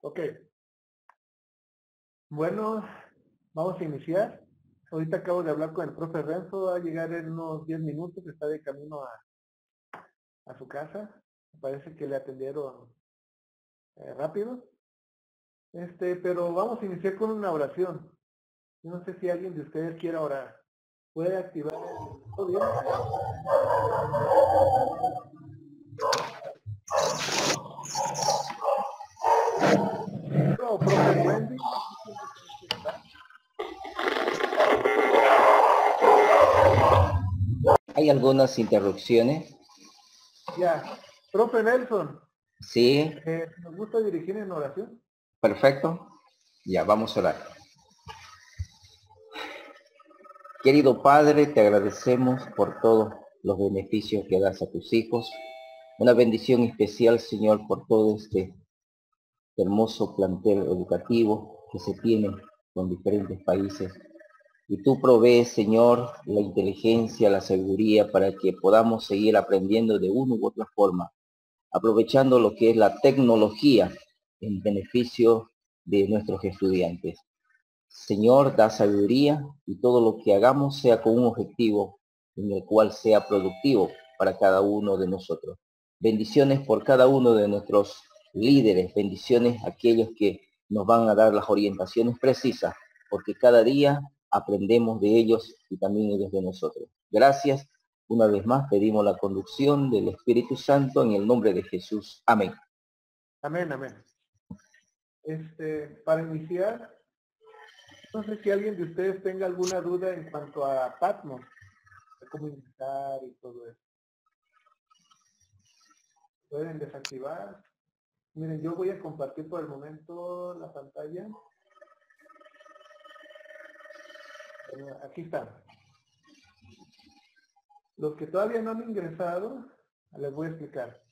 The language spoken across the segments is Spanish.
Ok, bueno, vamos a iniciar. Ahorita acabo de hablar con el profe Renzo, va a llegar en unos 10 minutos, está de camino a su casa. Me parece que le atendieron rápido. Pero vamos a iniciar con una oración. Yo no sé si alguien de ustedes quiera orar. ¿Puede activar el audio? No, profe Wendy. Hay algunas interrupciones. Ya. Profe Nelson, Sí, ¿nos gusta dirigir en oración? perfecto. Ya, vamos a orar. Querido Padre, te agradecemos por todos los beneficios que das a tus hijos. Una bendición especial, Señor, por todo este hermoso plantel educativo que se tiene con diferentes países. Y tú provees, Señor, la inteligencia, la sabiduría para que podamos seguir aprendiendo de una u otra forma, aprovechando lo que es la tecnología en beneficio de nuestros estudiantes. Señor, da sabiduría y todo lo que hagamos sea con un objetivo en el cual sea productivo para cada uno de nosotros. Bendiciones por cada uno de nuestros líderes, bendiciones a aquellos que nos van a dar las orientaciones precisas, porque cada día aprendemos de ellos y también ellos de nosotros. Gracias. Una vez más pedimos la conducción del Espíritu Santo en el nombre de Jesús. Amén. Amén, amén. Para iniciar, no sé si alguien de ustedes tenga alguna duda en cuanto a Patmos, de cómo iniciar y todo eso. Pueden desactivar. Miren, yo voy a compartir por el momento la pantalla. Aquí está. Los que todavía no han ingresado, les voy a explicar.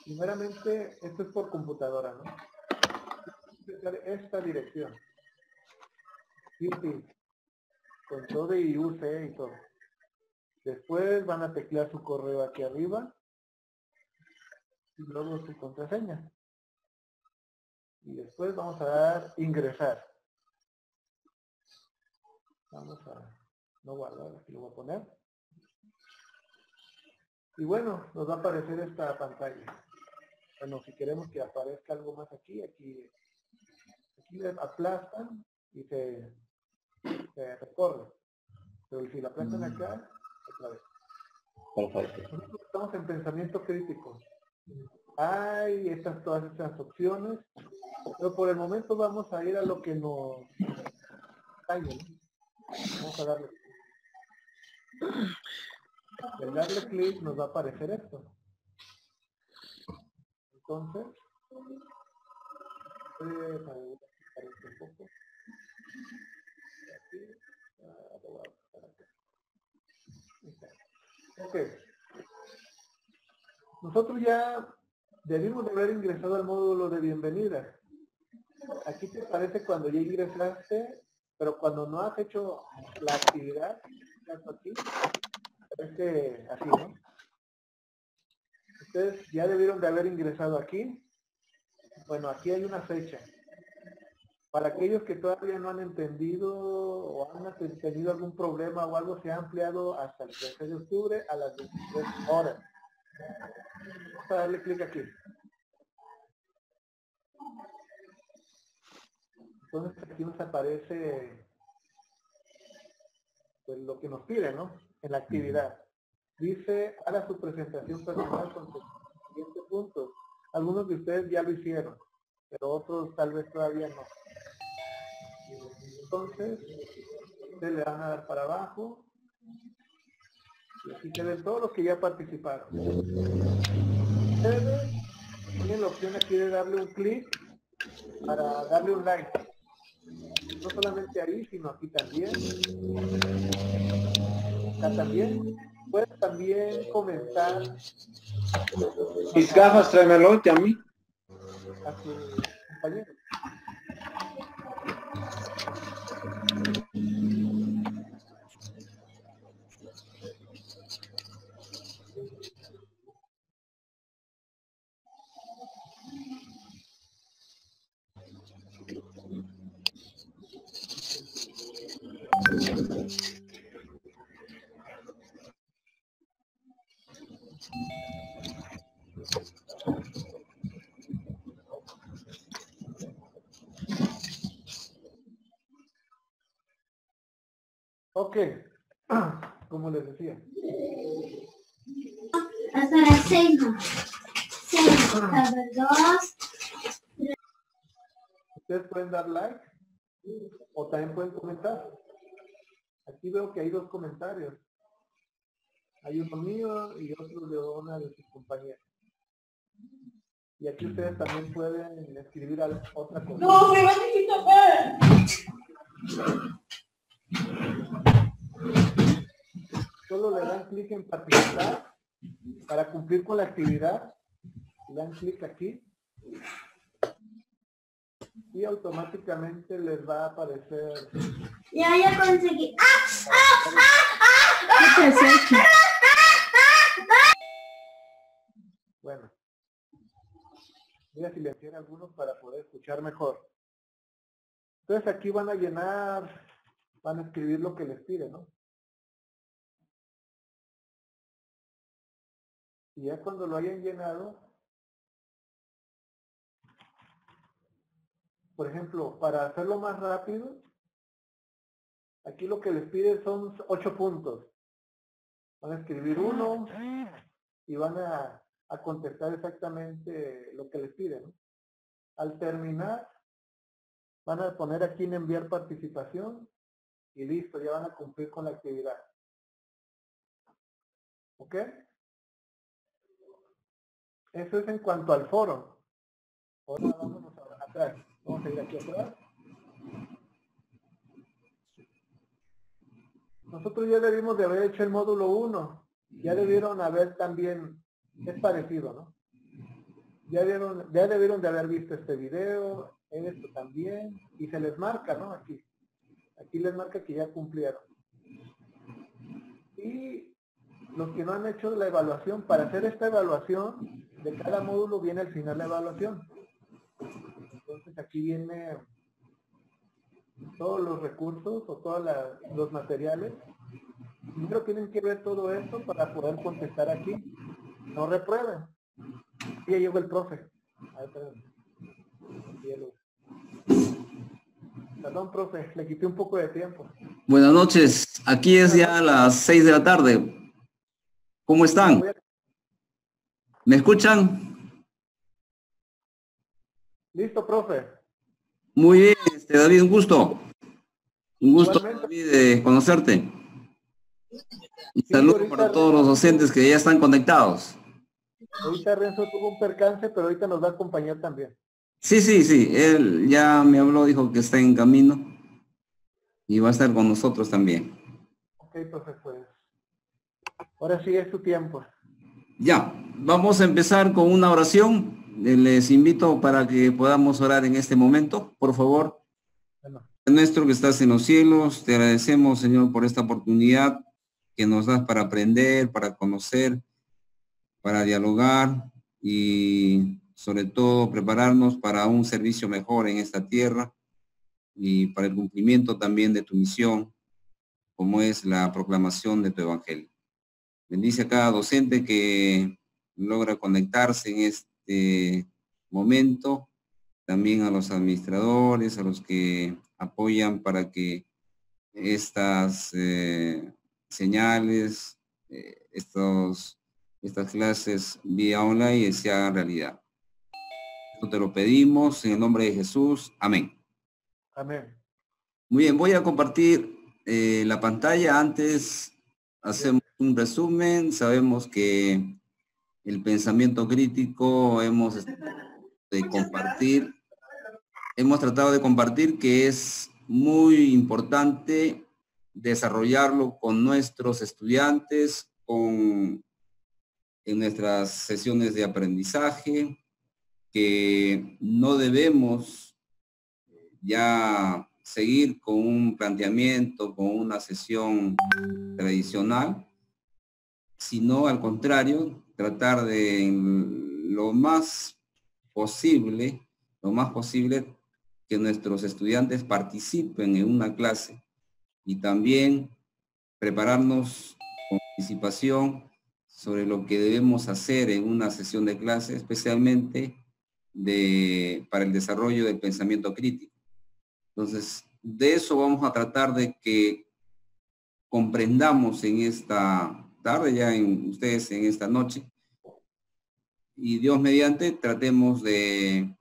Primeramente, esto es por computadora, ¿no? Esta dirección. Sí, con todo y UC y todo. Después van a teclear su correo aquí arriba y luego su contraseña. Y después vamos a dar ingresar. Vamos a no guardar, aquí lo voy a poner. Y bueno, nos va a aparecer esta pantalla. Bueno, si queremos que aparezca algo más aquí le aplastan y se recorre. Pero si la aplastan acá, otra vez. Perfecto. Nosotros estamos en pensamiento crítico. Hay todas estas opciones, pero por el momento vamos a ir a lo que nos atañe, ¿no? Vamos a darle. Al darle clic nos va a aparecer esto. Entonces, aparece un poco. Aquí, lo voy a pasar acá. Ok. Nosotros ya debimos de haber ingresado al módulo de bienvenida. Aquí te aparece cuando ya ingresaste, pero cuando no has hecho la actividad, aquí, aparece así, ¿no? Ustedes ya debieron de haber ingresado aquí. Bueno, aquí hay una fecha. Para aquellos que todavía no han entendido o han tenido algún problema o algo, se ha ampliado hasta el 13 de octubre a las 23 horas. Vamos a darle clic aquí. Entonces aquí nos aparece pues, lo que nos pide, ¿no? En la actividad. Dice, haga su presentación personal con sus siguientes puntos. Algunos de ustedes ya lo hicieron, pero otros tal vez todavía no. Entonces, ustedes le van a dar para abajo. Y aquí se ven todos los que ya participaron. Ustedes tienen la opción aquí de darle un clic para darle un like. No solamente ahí, sino aquí también. Acá también. Pueden también comentar Mis gafas, tráemelo a mí. a sus compañeros. Ok, como les decía. Hasta las 6. 6, a ver, 2. Ustedes pueden dar like o también pueden comentar. Aquí veo que hay 2 comentarios. Hay uno mío y otro de una de sus compañeras. Y aquí ustedes también pueden escribir otra cosa. No, me necesito ver. Solo le dan clic en participar para cumplir con la actividad. Le dan clic aquí y automáticamente les va a aparecer. Ya conseguí. Bueno, voy a silenciar algunos para poder escuchar mejor. Entonces aquí van a llenar, van a escribir lo que les pide, ¿no? Y ya cuando lo hayan llenado, por ejemplo, para hacerlo más rápido, aquí lo que les pide son 8 puntos. Van a escribir 1 y van a contestar exactamente lo que les pide, ¿no? Al terminar, van a poner aquí en enviar participación y listo, ya van a cumplir con la actividad. ¿Ok? Eso es en cuanto al foro. Ahora vámonos atrás. Vamos a ir aquí atrás. Nosotros ya debimos de haber hecho el módulo 1. Ya debieron haber también, es parecido, ¿no? Ya debieron de haber visto este video, esto también, y se les marca, ¿no? Aquí les marca que ya cumplieron. Y los que no han hecho la evaluación, para hacer esta evaluación, de cada módulo viene al final la evaluación. Entonces aquí viene todos los recursos o todos los materiales. Primero tienen que ver todo esto para poder contestar aquí. No reprueben. Ya llegó el profe. Perdón, profe, le quité un poco de tiempo. Buenas noches, aquí es ya las 6 de la tarde. ¿Cómo están? ¿Me escuchan? Listo, profe. Muy bien, David, un gusto. Un gusto, Igualmente. David, de conocerte. Y saludos para todos los docentes que ya están conectados. Ahorita Renzo tuvo un percance, pero ahorita nos va a acompañar también. Sí, él ya me habló, dijo que está en camino y va a estar con nosotros también. Ok, profe, pues. Ahora sí es tu tiempo. Ya, vamos a empezar con una oración. Les invito para que podamos orar en este momento, por favor. Bueno. Nuestro que estás en los cielos, te agradecemos, Señor, por esta oportunidad que nos das para aprender, para conocer, para dialogar y sobre todo prepararnos para un servicio mejor en esta tierra y para el cumplimiento también de tu misión, como es la proclamación de tu evangelio. Bendice a cada docente que logra conectarse en este momento, también a los administradores, a los que apoyan para que estas señales, estas clases vía online se hagan realidad. Esto te lo pedimos en el nombre de Jesús. Amén. Amén. Muy bien, voy a compartir la pantalla. Antes hacemos un resumen. Sabemos que el pensamiento crítico hemos tratado de compartir que es muy importante desarrollarlo con nuestros estudiantes, en nuestras sesiones de aprendizaje, que no debemos ya seguir con un planteamiento, con una sesión tradicional, sino al contrario, tratar de lo más posible que nuestros estudiantes participen en una clase y también prepararnos con anticipación sobre lo que debemos hacer en una sesión de clase, especialmente para el desarrollo del pensamiento crítico. Entonces, de eso vamos a tratar de que comprendamos en esta tarde, ya ustedes en esta noche, y Dios mediante tratemos de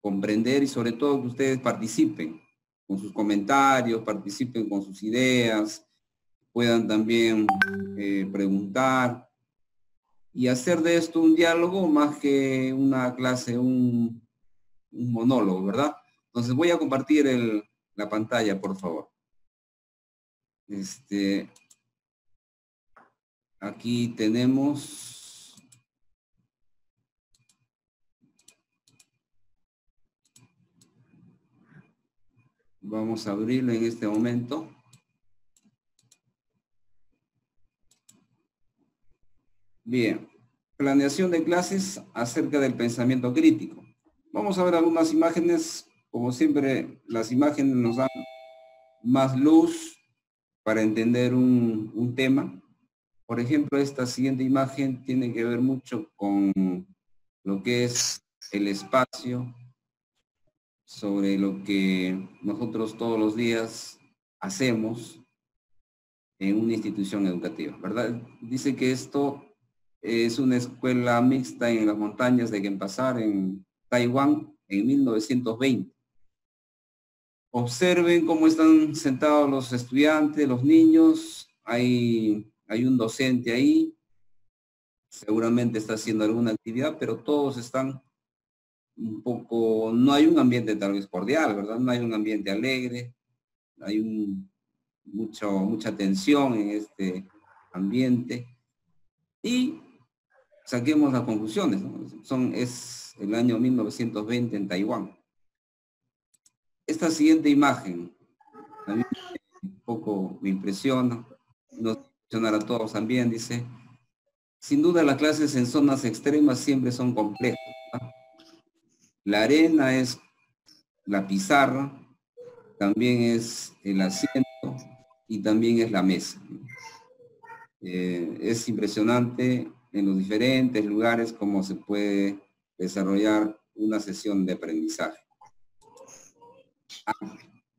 comprender y sobre todo que ustedes participen con sus comentarios, participen con sus ideas, puedan también preguntar y hacer de esto un diálogo más que una clase, un monólogo, ¿verdad? Entonces voy a compartir la pantalla, por favor. Aquí tenemos... Vamos a abrirlo en este momento. Bien, planeación de clases acerca del pensamiento crítico. Vamos a ver algunas imágenes. Como siempre, las imágenes nos dan más luz para entender un tema. Por ejemplo, esta siguiente imagen tiene que ver mucho con lo que es el espacio, sobre lo que nosotros todos los días hacemos en una institución educativa, ¿verdad? Dice que esto es una escuela mixta en las montañas de Kempasar, en Taiwán, en 1920. Observen cómo están sentados los estudiantes, los niños. Hay un docente ahí. Seguramente está haciendo alguna actividad, pero todos están un poco, no hay un ambiente tal vez cordial, ¿verdad? No hay un ambiente alegre, hay mucha tensión en este ambiente. Y saquemos las conclusiones, ¿no? Es el año 1920 en Taiwán. Esta siguiente imagen, a mí un poco me impresiona, nos impresionará a todos también, dice, sin duda las clases en zonas extremas siempre son complejas, ¿no? La arena es la pizarra, también es el asiento y también es la mesa. Es impresionante en los diferentes lugares cómo se puede desarrollar una sesión de aprendizaje.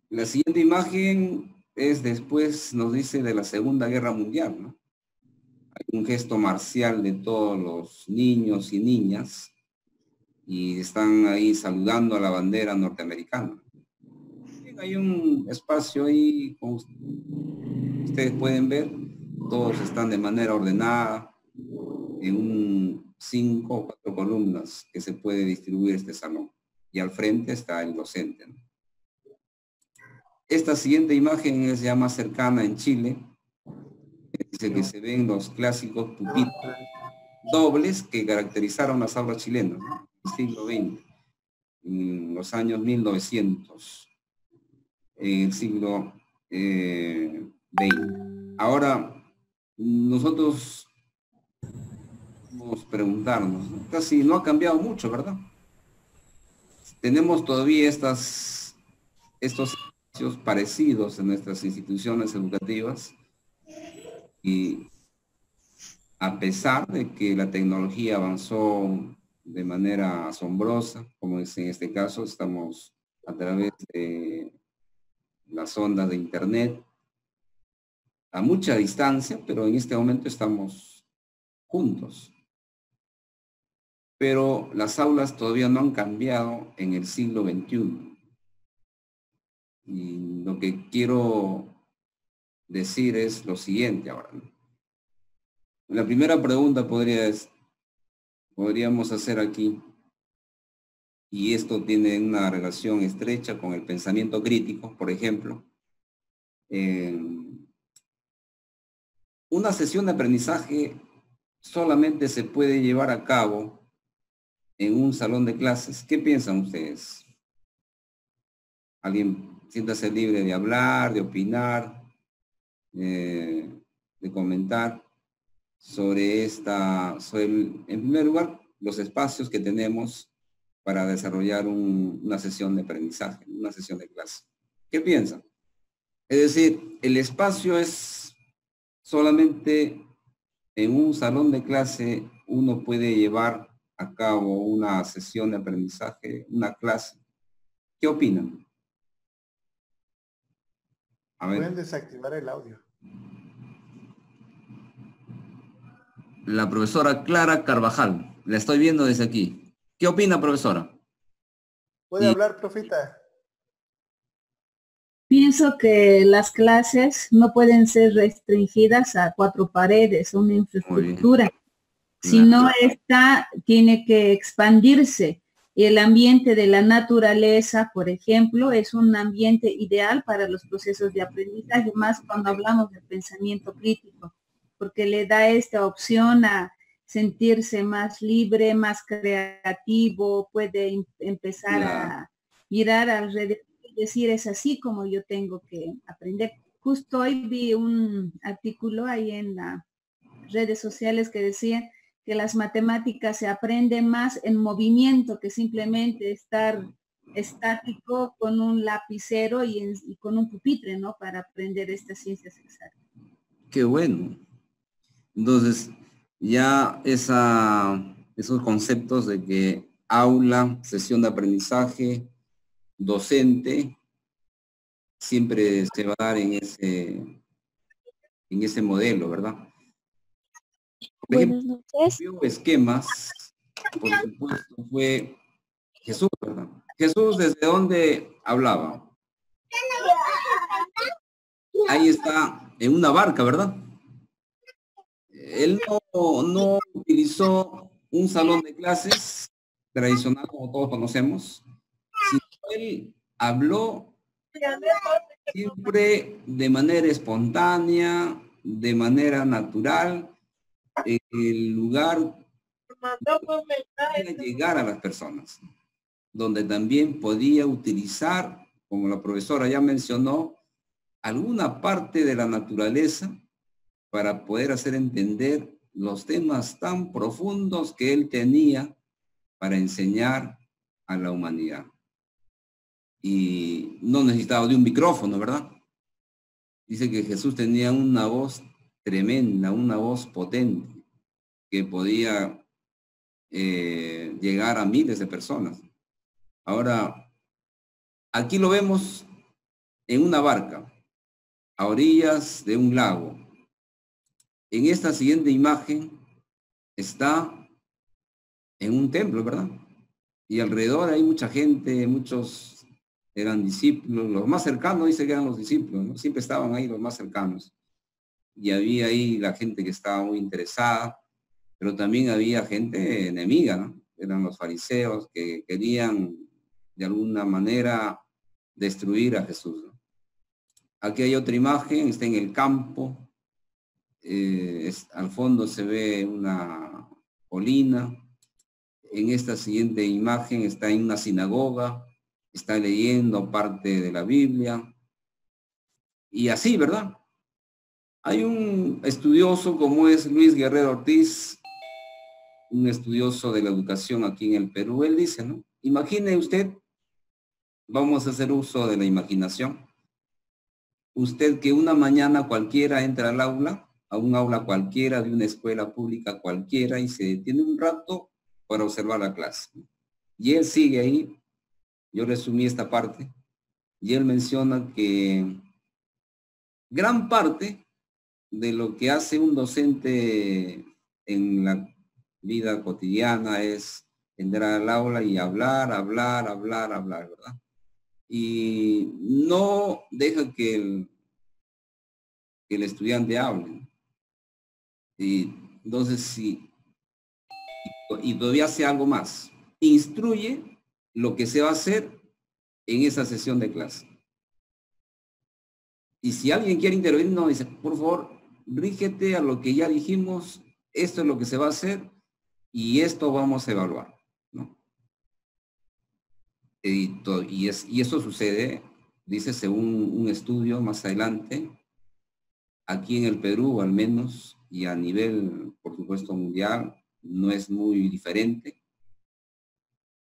La siguiente imagen es después, nos dice, de la Segunda Guerra Mundial, ¿no? Hay un gesto marcial de todos los niños y niñas y están ahí saludando a la bandera norteamericana. Hay un espacio ahí, como ustedes pueden ver, todos están de manera ordenada en 5 o 4 columnas que se puede distribuir este salón. Y al frente está el docente, ¿no? Esta siguiente imagen es ya más cercana en Chile. Dice que se ven los clásicos pupitres dobles que caracterizaron las aulas chilenas, ¿no? En el siglo XX, en los años 1900, en el siglo XX. Ahora, nosotros vamos a preguntarnos, ¿no? Casi no ha cambiado mucho, ¿verdad? Tenemos todavía estos espacios parecidos en nuestras instituciones educativas y a pesar de que la tecnología avanzó de manera asombrosa, como es en este caso, estamos a través de las ondas de internet a mucha distancia, pero en este momento estamos juntos. Pero las aulas todavía no han cambiado en el siglo XXI. Y lo que quiero decir es lo siguiente ahora, ¿no? La primera pregunta podríamos hacer aquí, y esto tiene una relación estrecha con el pensamiento crítico, por ejemplo. Una sesión de aprendizaje solamente se puede llevar a cabo en un salón de clases. ¿Qué piensan ustedes? Alguien siéntase libre de hablar, de opinar, de comentar sobre en primer lugar, los espacios que tenemos para desarrollar una sesión de aprendizaje, una sesión de clase. ¿Qué piensan? Es decir, el espacio es solamente en un salón de clase uno puede llevar a cabo una sesión de aprendizaje, una clase. ¿Qué opinan? A ver. Pueden desactivar el audio. La profesora Clara Carvajal. La estoy viendo desde aquí. ¿Qué opina, profesora? ¿Puede Y- hablar, profita? Pienso que las clases no pueden ser restringidas a 4 paredes, una infraestructura, sino esta tiene que expandirse. El ambiente de la naturaleza, por ejemplo, es un ambiente ideal para los procesos de aprendizaje, más cuando hablamos de pensamiento crítico, porque le da esta opción a sentirse más libre, más creativo, puede empezar a mirar alrededor y decir, es así como yo tengo que aprender. Justo hoy vi un artículo ahí en las redes sociales que decía que las matemáticas se aprenden más en movimiento que simplemente estar estático con un lapicero y con un pupitre, ¿no? Para aprender estas ciencias exactas. Qué bueno. Entonces, ya esos conceptos de que aula, sesión de aprendizaje, docente, siempre se va a dar en ese modelo, ¿verdad? Por Buenas ejemplo, noches. esquemas, por supuesto, fue Jesús, ¿verdad? Jesús, ¿desde dónde hablaba? Ahí está, en una barca, ¿verdad? Él no utilizó un salón de clases tradicional, como todos conocemos, sino él habló siempre de manera espontánea, de manera natural, en el lugar para llegar a las personas, donde también podía utilizar, como la profesora ya mencionó, alguna parte de la naturaleza para poder hacer entender los temas tan profundos que él tenía para enseñar a la humanidad. Y no necesitaba de un micrófono, ¿verdad? Dice que Jesús tenía una voz tremenda, una voz potente, que podía llegar a miles de personas. Ahora, aquí lo vemos en una barca, a orillas de un lago. En esta siguiente imagen está en un templo, ¿verdad? Y alrededor hay mucha gente, muchos eran discípulos, los más cercanos dice que eran los discípulos, ¿no? Siempre estaban ahí los más cercanos. Y había ahí la gente que estaba muy interesada, pero también había gente enemiga, ¿no? Eran los fariseos que querían de alguna manera destruir a Jesús, ¿no? Aquí hay otra imagen, está en el campo, al fondo se ve una colina. En esta siguiente imagen está en una sinagoga, está leyendo parte de la Biblia. Y así, ¿verdad? Hay un estudioso como es Luis Guerrero Ortiz, un estudioso de la educación aquí en el Perú. Él dice, ¿no? Imagine usted, vamos a hacer uso de la imaginación. Usted que una mañana cualquiera entra al aula, a un aula cualquiera de una escuela pública cualquiera y se detiene un rato para observar la clase. Y él sigue ahí, yo resumí esta parte, y él menciona que gran parte de lo que hace un docente en la vida cotidiana es entrar al aula y hablar, ¿verdad? Y no deja que el estudiante hable. Y entonces sí, y todavía hace algo más. Instruye lo que se va a hacer en esa sesión de clase. Y si alguien quiere intervenir, no, dice, por favor, rígete a lo que ya dijimos, esto es lo que se va a hacer y esto vamos a evaluar, ¿no? Y eso sucede, dice, según un estudio más adelante, aquí en el Perú al menos, y a nivel, por supuesto, mundial, no es muy diferente.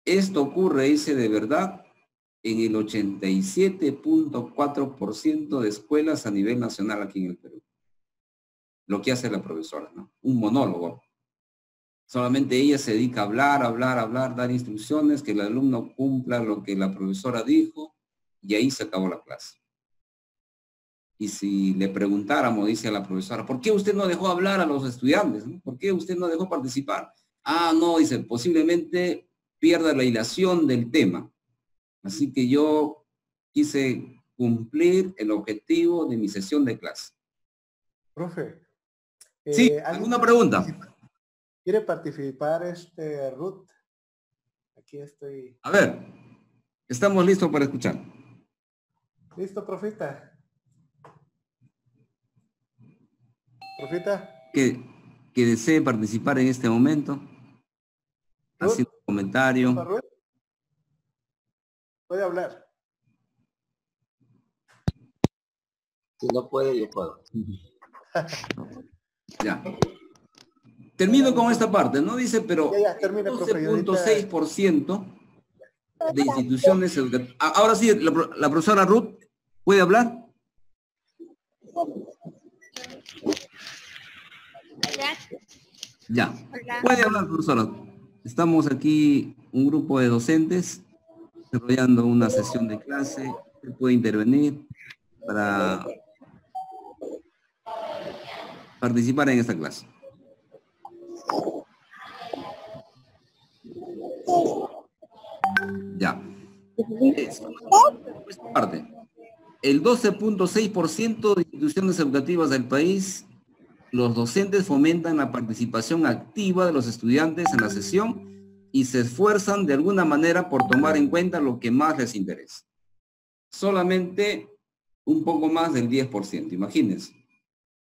Esto ocurre, dice, de verdad, en el 87.4% de escuelas a nivel nacional aquí en el Perú. lo que hace la profesora, ¿no? Un monólogo. Solamente ella se dedica a hablar, dar instrucciones, que el alumno cumpla lo que la profesora dijo, y ahí se acabó la clase. Y si le preguntáramos, dice a la profesora, ¿por qué usted no dejó hablar a los estudiantes? ¿No? ¿Por qué usted no dejó participar? Ah, no, dice, posiblemente pierda la hilación del tema. Así que yo quise cumplir el objetivo de mi sesión de clase. Profe. Sí, ¿alguna pregunta? ¿Quiere participar Ruth? Aquí estoy. A ver, estamos listos para escuchar. ¿Listo, profeta? ¿Profeta? Que desee participar en este momento. Haciendo un comentario. Ruth, puede hablar. Si no puede, yo puedo. Ya. Termino con esta parte, ¿no? Dice, pero ya, termina, 12.6% de instituciones educativas. Ahora sí, la profesora Ruth, ¿puede hablar? Ya. Puede hablar, profesora. Estamos aquí, un grupo de docentes, desarrollando una sesión de clase. Usted puede intervenir para participar en esta clase. Ya. Esta parte. El 12.6% de instituciones educativas del país, los docentes fomentan la participación activa de los estudiantes en la sesión y se esfuerzan de alguna manera por tomar en cuenta lo que más les interesa. Solamente un poco más del 10%, imagínense.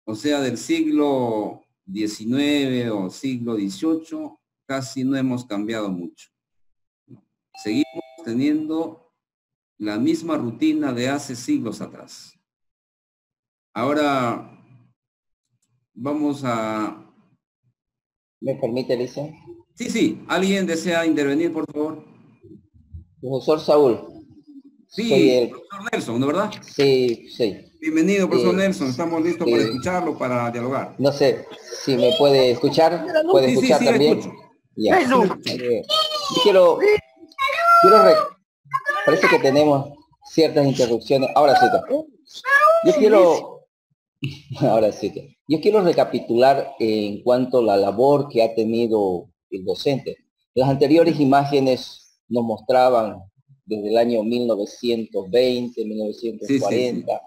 O sea, del siglo XIX o siglo XVIII, casi no hemos cambiado mucho. Seguimos teniendo la misma rutina de hace siglos atrás. Ahora vamos a... ¿Me permite, Elisa? Sí. ¿Alguien desea intervenir, por favor? Profesor Saúl. Sí, profesor Nelson, ¿no verdad? Sí. Bienvenido, profesor Nelson. Estamos listos para escucharlo, para dialogar. No sé si me puede escuchar. ¿Puede escuchar también? Ya. Parece que tenemos ciertas interrupciones. Ahora sí. Yo quiero recapitular en cuanto a la labor que ha tenido el docente. Las anteriores imágenes nos mostraban desde el año 1920, 1940,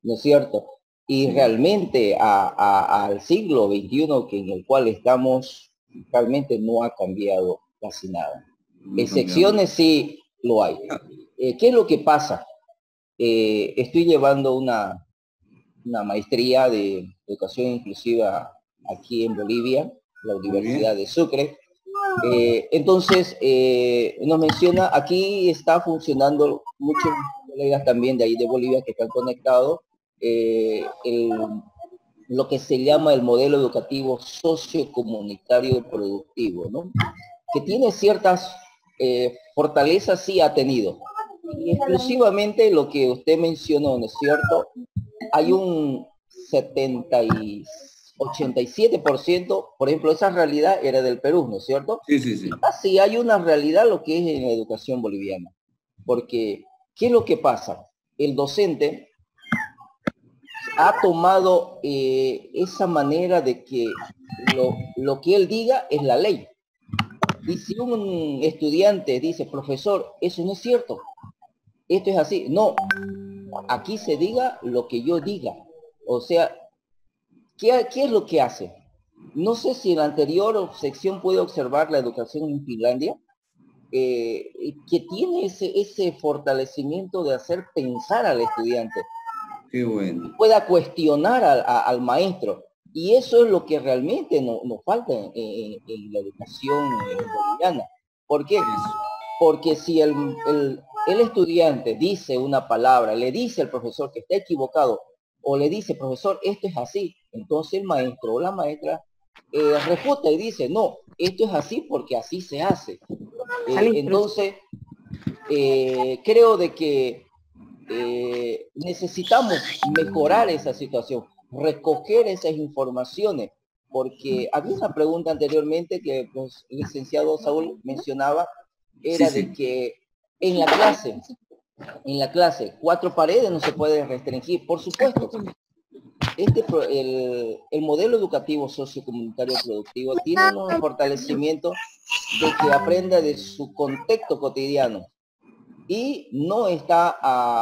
¿no es cierto? Y realmente al siglo XXI en el cual estamos, realmente no ha cambiado casi nada. Excepciones sí lo hay. ¿Qué es lo que pasa? Estoy llevando una maestría de educación inclusiva aquí en Bolivia, la Universidad de Sucre. Entonces, nos menciona, aquí está funcionando, muchos colegas también de ahí de Bolivia que están conectados, lo que se llama el modelo educativo sociocomunitario productivo, ¿no? Que tiene ciertas fortalezas, sí ha tenido. Y exclusivamente lo que usted mencionó, ¿no es cierto? Hay un 87%, por ejemplo, esa realidad era del Perú, ¿no es cierto? Sí. Así hay una realidad lo que es en la educación boliviana. Porque, ¿qué es lo que pasa? El docente ha tomado esa manera de que lo que él diga es la ley. Y si un estudiante dice, profesor, eso no es cierto, esto es así. No, aquí se diga lo que yo diga. O sea, ¿qué es lo que hace? No sé si en la anterior sección puede observar la educación en Finlandia, que tiene ese fortalecimiento de hacer pensar al estudiante. Qué bueno. Pueda cuestionar al maestro. Y eso es lo que realmente nos falta en la educación boliviana. ¿Por qué? Porque si el estudiante dice una palabra, le dice al profesor que está equivocado, o le dice, profesor, esto es así, entonces el maestro o la maestra refuta y dice, no, esto es así porque así se hace. Entonces, creo de que necesitamos mejorar esa situación. recoger esas informaciones, porque había una pregunta anteriormente que pues, el licenciado Saúl mencionaba, era de que en la clase, 4 paredes no se puede restringir, por supuesto. El modelo educativo sociocomunitario productivo tiene un fortalecimiento de que aprenda de su contexto cotidiano y no está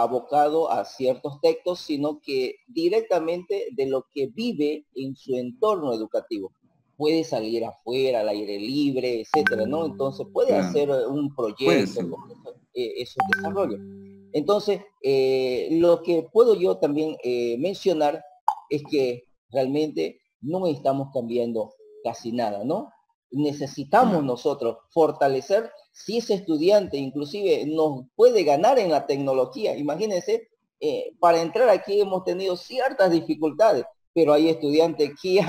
abocado a ciertos textos, sino que directamente de lo que vive en su entorno educativo. Puede salir afuera, al aire libre, etcétera, ¿no? Entonces puede hacer un proyecto con esos desarrollos. Entonces, lo que puedo yo también mencionar es que realmente no estamos cambiando casi nada, ¿no? Necesitamos nosotros fortalecer, si ese estudiante inclusive nos puede ganar en la tecnología. Imagínense, para entrar aquí hemos tenido ciertas dificultades, pero hay estudiantes que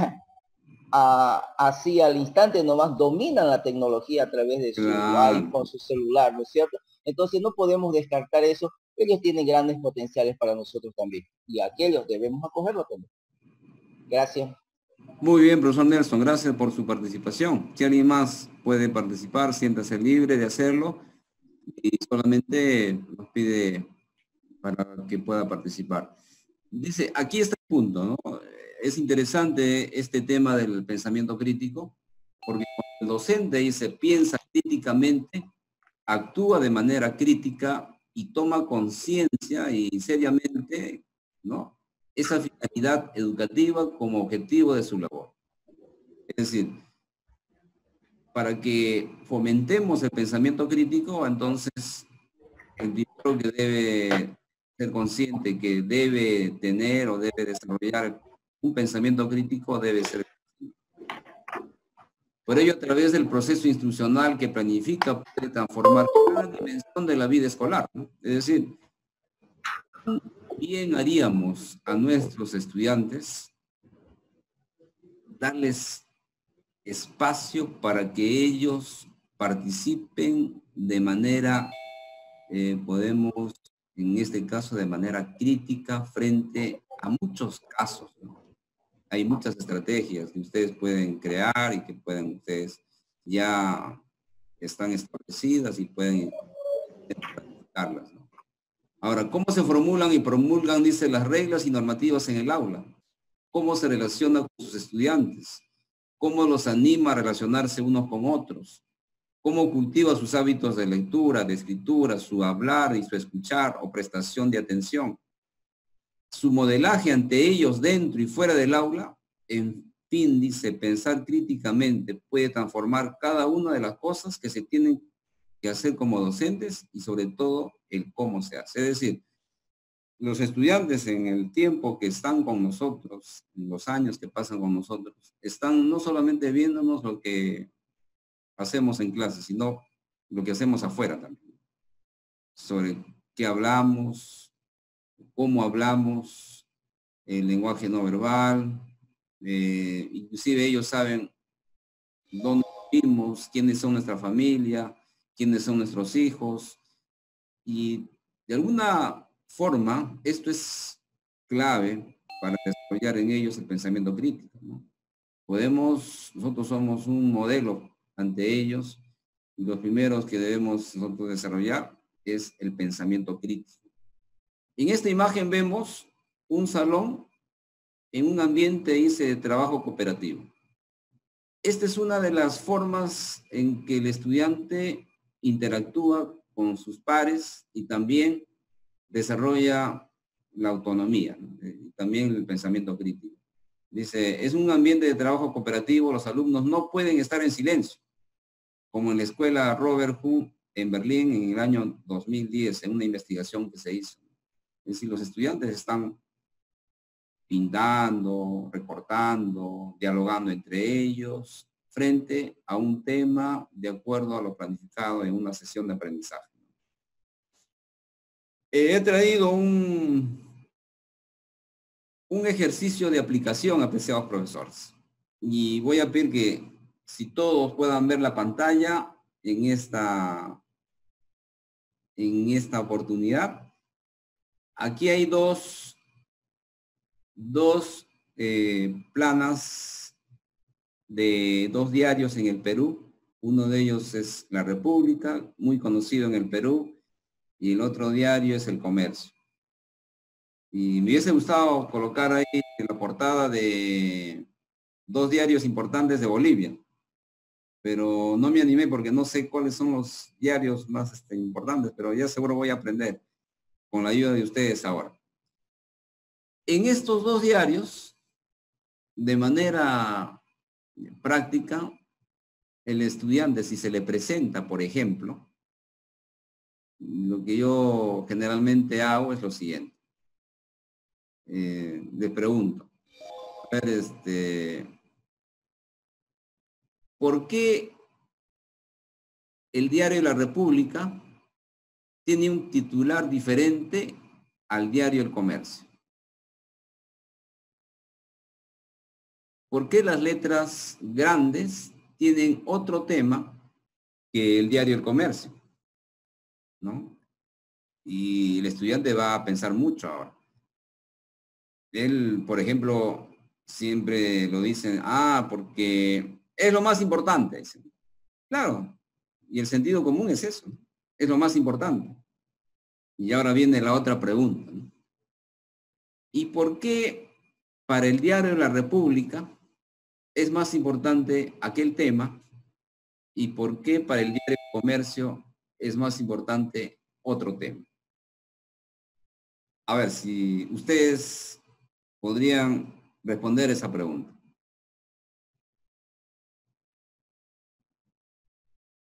así al instante nomás dominan la tecnología a través de su iPhone, su celular, ¿no es cierto? Entonces no podemos descartar eso. Ellos tienen grandes potenciales para nosotros también, y aquellos debemos acogerlo también. Gracias. Muy bien, profesor Nelson, gracias por su participación. Si alguien más puede participar, siéntase libre de hacerlo y solamente nos pide para que pueda participar. Dice, aquí está el punto, ¿no? Es interesante este tema del pensamiento crítico, porque cuando el docente dice, piensa críticamente, actúa de manera crítica y toma conciencia y seriamente, ¿no?, esa finalidad educativa como objetivo de su labor. Es decir, para que fomentemos el pensamiento crítico, entonces el primero que debe ser consciente que debe tener o debe desarrollar un pensamiento crítico debe ser. Por ello, a través del proceso instruccional que planifica, puede transformar cada dimensión de la vida escolar, ¿no? Es decir, bien haríamos a nuestros estudiantes darles espacio para que ellos participen de manera, podemos, en este caso, de manera crítica frente a muchos casos, ¿no? Hay muchas estrategias que ustedes pueden crear y que pueden ustedes ya están establecidas y pueden practicarlas, ¿no? Ahora, ¿cómo se formulan y promulgan, dice, las reglas y normativas en el aula? ¿Cómo se relaciona con sus estudiantes? ¿Cómo los anima a relacionarse unos con otros? ¿Cómo cultiva sus hábitos de lectura, de escritura, su hablar y su escuchar o prestación de atención? Su modelaje ante ellos dentro y fuera del aula. En fin, dice, pensar críticamente puede transformar cada una de las cosas que se tienen que hacer como docentes y sobre todo el cómo se hace. Es decir, los estudiantes en el tiempo que están con nosotros, en los años que pasan con nosotros, están no solamente viéndonos lo que hacemos en clase, sino lo que hacemos afuera también. Sobre qué hablamos, cómo hablamos, el lenguaje no verbal, inclusive ellos saben dónde vivimos, quiénes son nuestra familia, quiénes son nuestros hijos, y de alguna forma esto es clave para desarrollar en ellos el pensamiento crítico, ¿no? Nosotros somos un modelo ante ellos, y los primeros que debemos nosotros desarrollar es el pensamiento crítico. En esta imagen vemos un salón en un ambiente, dice, de trabajo cooperativo. Esta es una de las formas en que el estudiante interactúa con sus pares y también desarrolla la autonomía, ¿no? Y también el pensamiento crítico. Dice, es un ambiente de trabajo cooperativo, los alumnos no pueden estar en silencio, como en la escuela Robert Hooke en Berlín en el año 2010, en una investigación que se hizo. Es decir, los estudiantes están pintando, recortando, dialogando entre ellos, frente a un tema de acuerdo a lo planificado en una sesión de aprendizaje. He traído un ejercicio de aplicación, apreciados profesores. Y voy a pedir que si todos puedan ver la pantalla en esta oportunidad. Aquí hay dos planas de 2 diarios en el Perú. Uno de ellos es La República, muy conocido en el Perú, y el otro diario es El Comercio. Y me hubiese gustado colocar ahí en la portada de 2 diarios importantes de Bolivia, pero no me animé porque no sé cuáles son los diarios más importantes, pero ya seguro voy a aprender con la ayuda de ustedes ahora. En estos 2 diarios, de manera práctica, el estudiante, si se le presenta, por ejemplo, lo que yo generalmente hago es lo siguiente. Le pregunto, a ver, ¿por qué el diario La República tiene un titular diferente al diario El Comercio? ¿Por qué las letras grandes tienen otro tema que el diario El Comercio? ¿No? Y el estudiante va a pensar mucho ahora. Él, por ejemplo, siempre lo dicen, porque es lo más importante. Dicen. Claro, y el sentido común es eso, es lo más importante. Y ahora viene la otra pregunta, ¿no? ¿Y por qué para el diario La República es más importante aquel tema? ¿Y por qué para el diario Comercio es más importante otro tema? A ver, si ustedes podrían responder esa pregunta.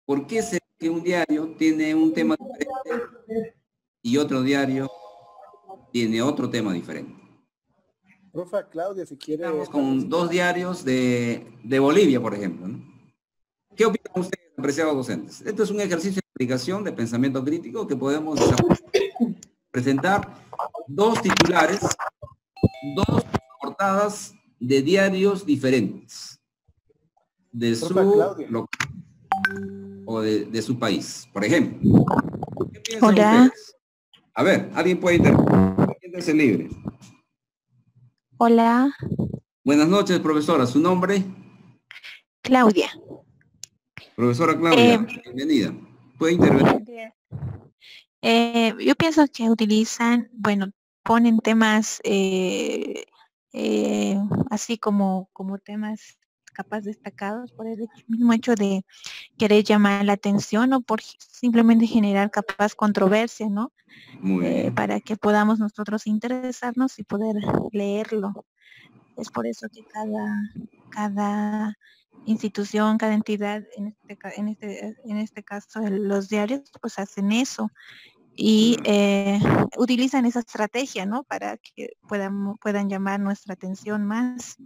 ¿Por qué será que un diario tiene un tema diferente y otro diario tiene otro tema diferente? Profa Claudia, si quiere... Estamos con 2 diarios de Bolivia, por ejemplo, ¿no? ¿Qué opinan ustedes, apreciados docentes? Esto es un ejercicio de aplicación de pensamiento crítico que podemos presentar 2 titulares, 2 portadas de diarios diferentes de su local o de su país, por ejemplo. ¿Qué piensan ustedes? A ver, alguien puede intervenir. Siéntese libre. Hola. Buenas noches, profesora. ¿Su nombre? Claudia. Profesora Claudia, bienvenida. ¿Puede intervenir? Yo pienso que utilizan, bueno, ponen temas así como temas capaz destacados por el mismo hecho de querer llamar la atención o por simplemente generar capaz controversia, ¿no? Muy bien. Para que podamos nosotros interesarnos y poder leerlo. Es por eso que cada institución, cada entidad, en este caso los diarios, pues hacen eso y utilizan esa estrategia, ¿no? Para que puedan llamar nuestra atención más.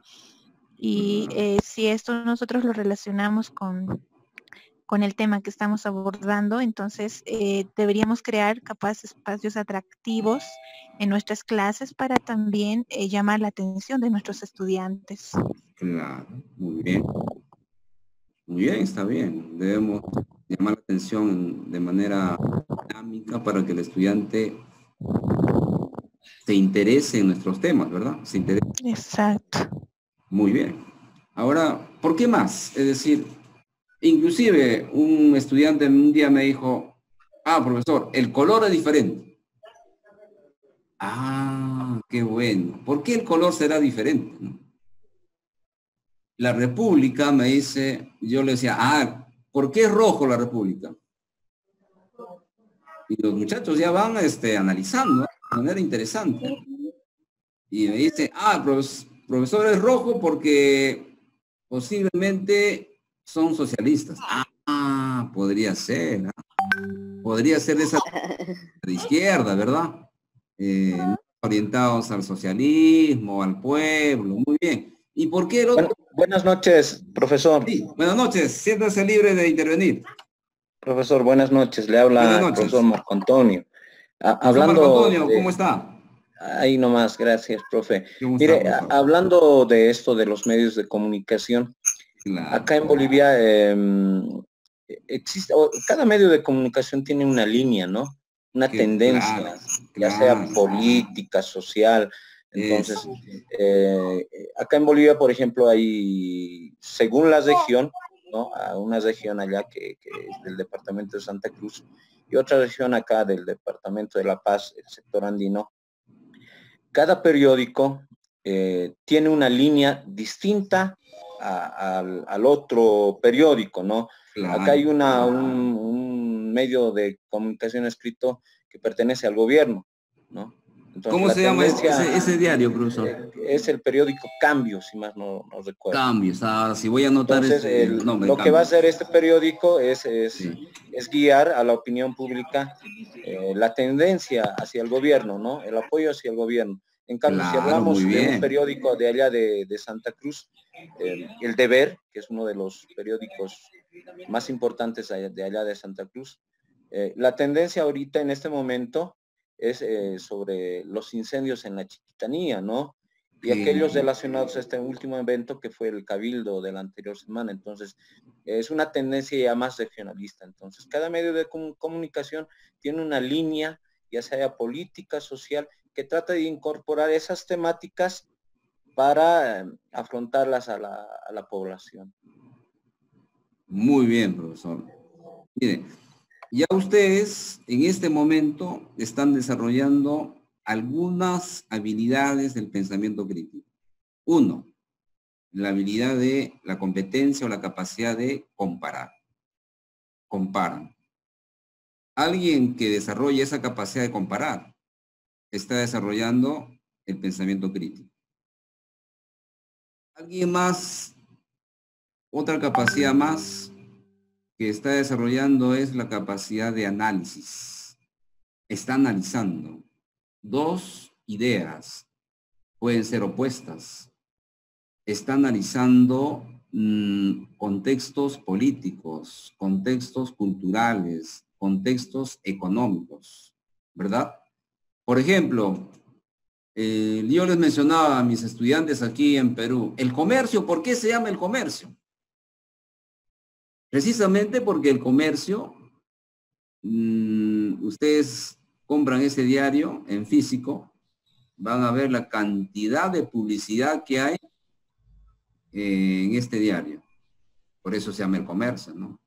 Y si esto nosotros lo relacionamos con el tema que estamos abordando, entonces deberíamos crear capaz espacios atractivos en nuestras clases para también llamar la atención de nuestros estudiantes. Claro, muy bien. Muy bien, está bien. Debemos llamar la atención de manera dinámica para que el estudiante se interese en nuestros temas, ¿verdad? Se interese. Exacto. Muy bien. Ahora, ¿por qué más? Es decir, inclusive un estudiante un día me dijo, profesor, el color es diferente. Qué bueno. ¿Por qué el color será diferente? La República me dice, yo le decía, ¿por qué es rojo la República? Y los muchachos ya van analizando de manera interesante. Y me dice, profesor, es rojo porque posiblemente son socialistas. Podría ser. Podría ser de esa de izquierda, ¿verdad? Orientados al socialismo, al pueblo, muy bien. ¿Y por qué el otro? Buenas noches, profesor. Sí, buenas noches, siéntase libre de intervenir. Profesor, buenas noches, le habla el profesor Marco Antonio. Hablando Marco Antonio, ¿cómo está? Ahí nomás, gracias, profe. Mire, hablando de esto de los medios de comunicación, claro, acá en Bolivia existe, cada medio de comunicación tiene una línea, ¿no? Una tendencia, ya sea política, social. Entonces, acá en Bolivia, por ejemplo, hay, según la región, ¿no? Una región allá que es del departamento de Santa Cruz y otra región acá del departamento de La Paz, el sector andino. Cada periódico tiene una línea distinta al otro periódico, ¿no? Claro. Acá hay un medio de comunicación escrito que pertenece al gobierno, ¿no? Entonces, ¿cómo se llama ese diario, profesor? Es el periódico Cambio, si más no recuerdo. Cambios, si voy a anotar. Entonces, lo que va a hacer este periódico es guiar a la opinión pública la tendencia hacia el gobierno, ¿no? El apoyo hacia el gobierno. En cambio, claro, si hablamos de un periódico de allá de Santa Cruz, El Deber, que es uno de los periódicos más importantes de allá de Santa Cruz, la tendencia ahorita en este momento es sobre los incendios en la Chiquitanía, ¿no? Y aquellos relacionados a este último evento que fue el Cabildo de la anterior semana. Entonces, es una tendencia ya más regionalista. Entonces, cada medio de comunicación tiene una línea, ya sea política, social, que trata de incorporar esas temáticas para afrontarlas a la población. Muy bien, profesor. Mire, ya ustedes en este momento están desarrollando algunas habilidades del pensamiento crítico. Uno, la habilidad de la competencia o la capacidad de comparar. Comparan. Alguien que desarrolle esa capacidad de comparar está desarrollando el pensamiento crítico. Alguien más, otra capacidad más que está desarrollando es la capacidad de análisis. Está analizando. Dos ideas pueden ser opuestas. Está analizando contextos políticos, contextos culturales, contextos económicos, ¿verdad? Por ejemplo, yo les mencionaba a mis estudiantes aquí en Perú, el comercio, ¿por qué se llama el comercio? Precisamente porque el comercio, ustedes compran ese diario en físico, van a ver la cantidad de publicidad que hay en este diario. Por eso se llama El Comercio, ¿no?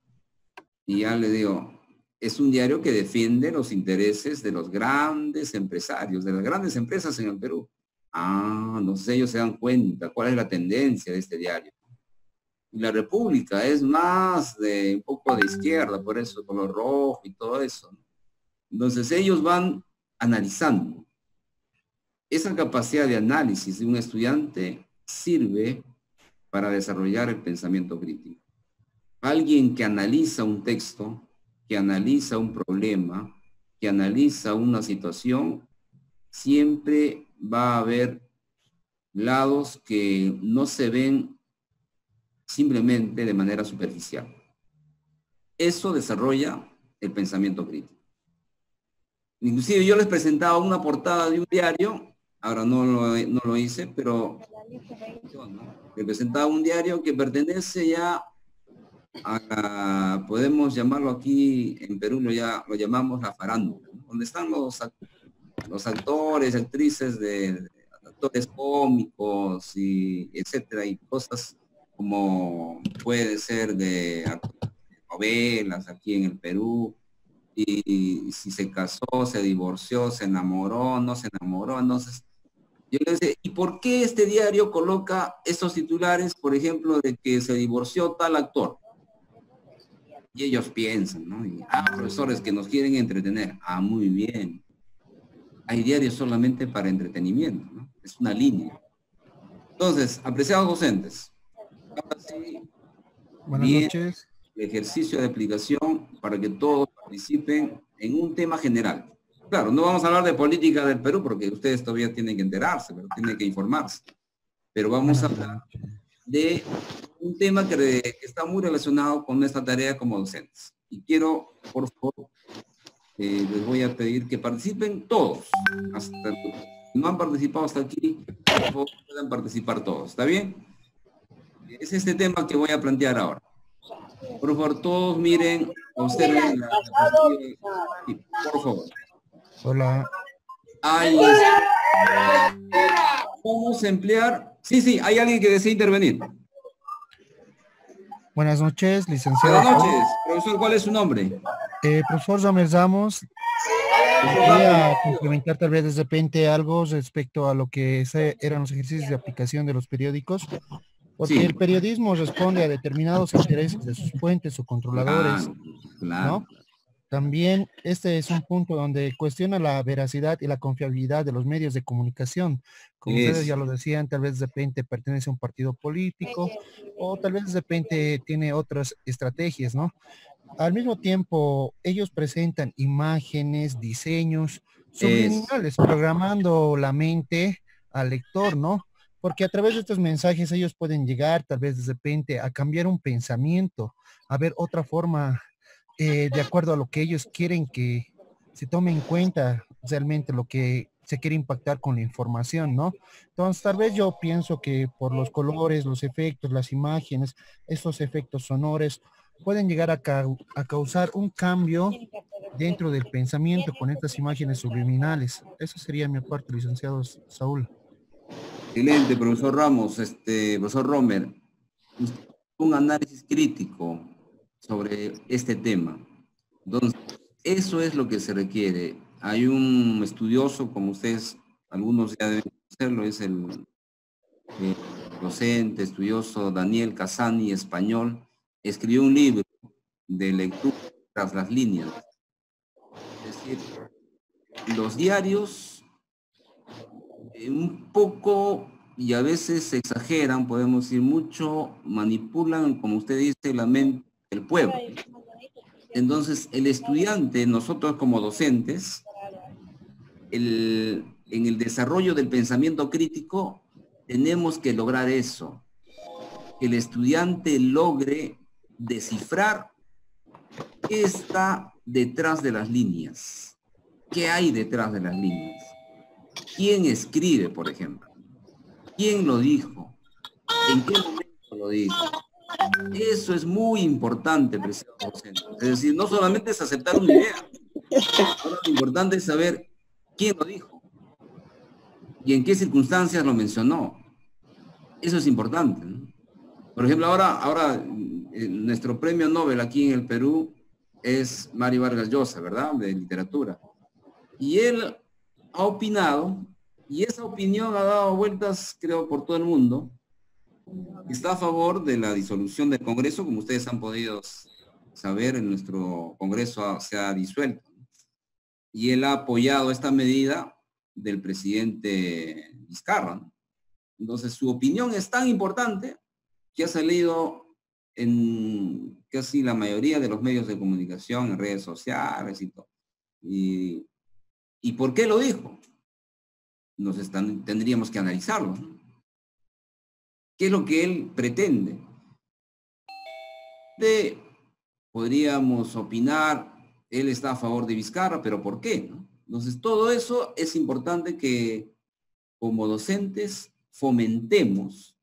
Y ya le digo, es un diario que defiende los intereses de los grandes empresarios, de las grandes empresas en el Perú. Entonces ellos se dan cuenta cuál es la tendencia de este diario. Y La República es más de un poco de izquierda, por eso color rojo y todo eso, ¿no? Entonces ellos van analizando. Esa capacidad de análisis de un estudiante sirve para desarrollar el pensamiento crítico. Alguien que analiza un texto, que analiza un problema, que analiza una situación, siempre va a haber lados que no se ven simplemente de manera superficial. Eso desarrolla el pensamiento crítico. Inclusive yo les presentaba una portada de un diario, ahora no lo hice, pero les presentaba un diario que pertenece ya a podemos llamarlo aquí en Perú, lo llamamos la farándula, ¿no? Donde están los actores, actrices de actores cómicos y etcétera, y cosas como puede ser de novelas aquí en el Perú, y si se casó, se divorció, se enamoró, no se enamoró. Entonces yo les decía, ¿y por qué este diario coloca estos titulares, por ejemplo, de que se divorció tal actor? Y ellos piensan, ¿no? Y, profesores que nos quieren entretener. Muy bien. Hay diarios solamente para entretenimiento, ¿no? Es una línea. Entonces, apreciados docentes, ahora sí, buenas noches. El ejercicio de aplicación para que todos participen en un tema general. Claro, no vamos a hablar de política del Perú porque ustedes todavía tienen que enterarse, pero tienen que informarse. Pero vamos a hablar de un tema que está muy relacionado con nuestra tarea como docentes. Y quiero, por favor, les voy a pedir que participen todos. Si no han participado hasta aquí, por favor, puedan participar todos. ¿Está bien? Es este tema que voy a plantear ahora. Por favor, todos miren, observen la diapositiva. Por favor. Hola. Ahí Vamos a emplear... Sí, hay alguien que desea intervenir. Buenas noches, licenciado. Buenas noches, profesor, ¿cuál es su nombre? Profesor Romer Ramos. Quería complementar tal vez de repente algo respecto a lo que eran los ejercicios de aplicación de los periódicos, porque el periodismo responde a determinados intereses de sus fuentes o controladores, ¿no? También este es un punto donde cuestiona la veracidad y la confiabilidad de los medios de comunicación. Como ustedes ya lo decían, tal vez de repente pertenece a un partido político o tal vez de repente tiene otras estrategias, ¿no? Al mismo tiempo, ellos presentan imágenes, diseños subliminales, programando la mente al lector, ¿no? Porque a través de estos mensajes ellos pueden llegar tal vez de repente a cambiar un pensamiento, a ver otra forma de acuerdo a lo que ellos quieren que se tome en cuenta realmente lo que se quiere impactar con la información, ¿no? Entonces, tal vez yo pienso que por los colores, los efectos, las imágenes, estos efectos sonores, pueden llegar a causar un cambio dentro del pensamiento con estas imágenes subliminales. Eso sería mi parte, licenciado Saúl. Excelente, profesor Ramos, profesor Romer. Un análisis crítico sobre este tema. Entonces, eso es lo que se requiere. Hay un estudioso, como ustedes, algunos ya deben conocerlo, es el docente, estudioso Daniel Casani, español, escribió un libro de lectura tras las líneas. Es decir, los diarios un poco y a veces exageran, podemos decir mucho, manipulan, como usted dice, la mente del pueblo. Entonces, el estudiante, nosotros como docentes, en el desarrollo del pensamiento crítico, tenemos que lograr eso. Que el estudiante logre descifrar qué está detrás de las líneas. ¿Qué hay detrás de las líneas? ¿Quién escribe, por ejemplo? ¿Quién lo dijo? ¿En qué momento lo dijo? Eso es muy importante, presidente docente. Es decir, no solamente es aceptar una idea. Ahora lo importante es saber quién lo dijo y en qué circunstancias lo mencionó. Eso es importante, ¿no? Por ejemplo, ahora nuestro premio Nobel aquí en el Perú es Mario Vargas Llosa, ¿verdad? De literatura. Y él ha opinado, y esa opinión ha dado vueltas, creo, por todo el mundo. Está a favor de la disolución del Congreso, como ustedes han podido saber, en nuestro Congreso se ha disuelto. Y él ha apoyado esta medida del presidente Vizcarra, ¿no? Entonces, su opinión es tan importante que ha salido en casi la mayoría de los medios de comunicación, en redes sociales y todo. ¿Y por qué lo dijo? Tendríamos que analizarlo, ¿no? ¿Qué es lo que él pretende? Podríamos opinar, él está a favor de Vizcarra, pero ¿por qué, no? Entonces, todo eso es importante que como docentes fomentemos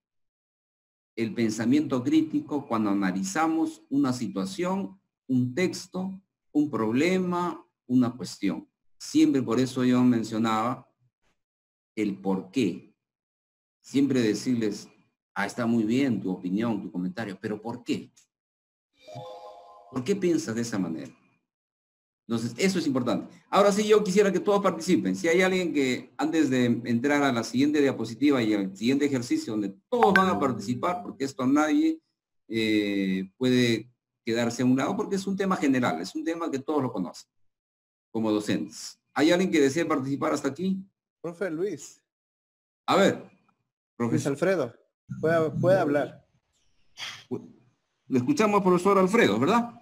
el pensamiento crítico cuando analizamos una situación, un texto, un problema, una cuestión. Siempre por eso yo mencionaba el por qué. Siempre decirles, está muy bien tu opinión, tu comentario, pero ¿por qué? ¿Por qué piensas de esa manera? Entonces, eso es importante. Ahora sí, yo quisiera que todos participen. Si hay alguien que, antes de entrar a la siguiente diapositiva y al siguiente ejercicio, donde todos van a participar, porque esto nadie puede quedarse a un lado, porque es un tema general, es un tema que todos lo conocen, como docentes. ¿Hay alguien que desee participar hasta aquí? Profe Luis. A ver, profesor. Luis Alfredo, puede hablar. Le escuchamos al profesor Alfredo, ¿verdad?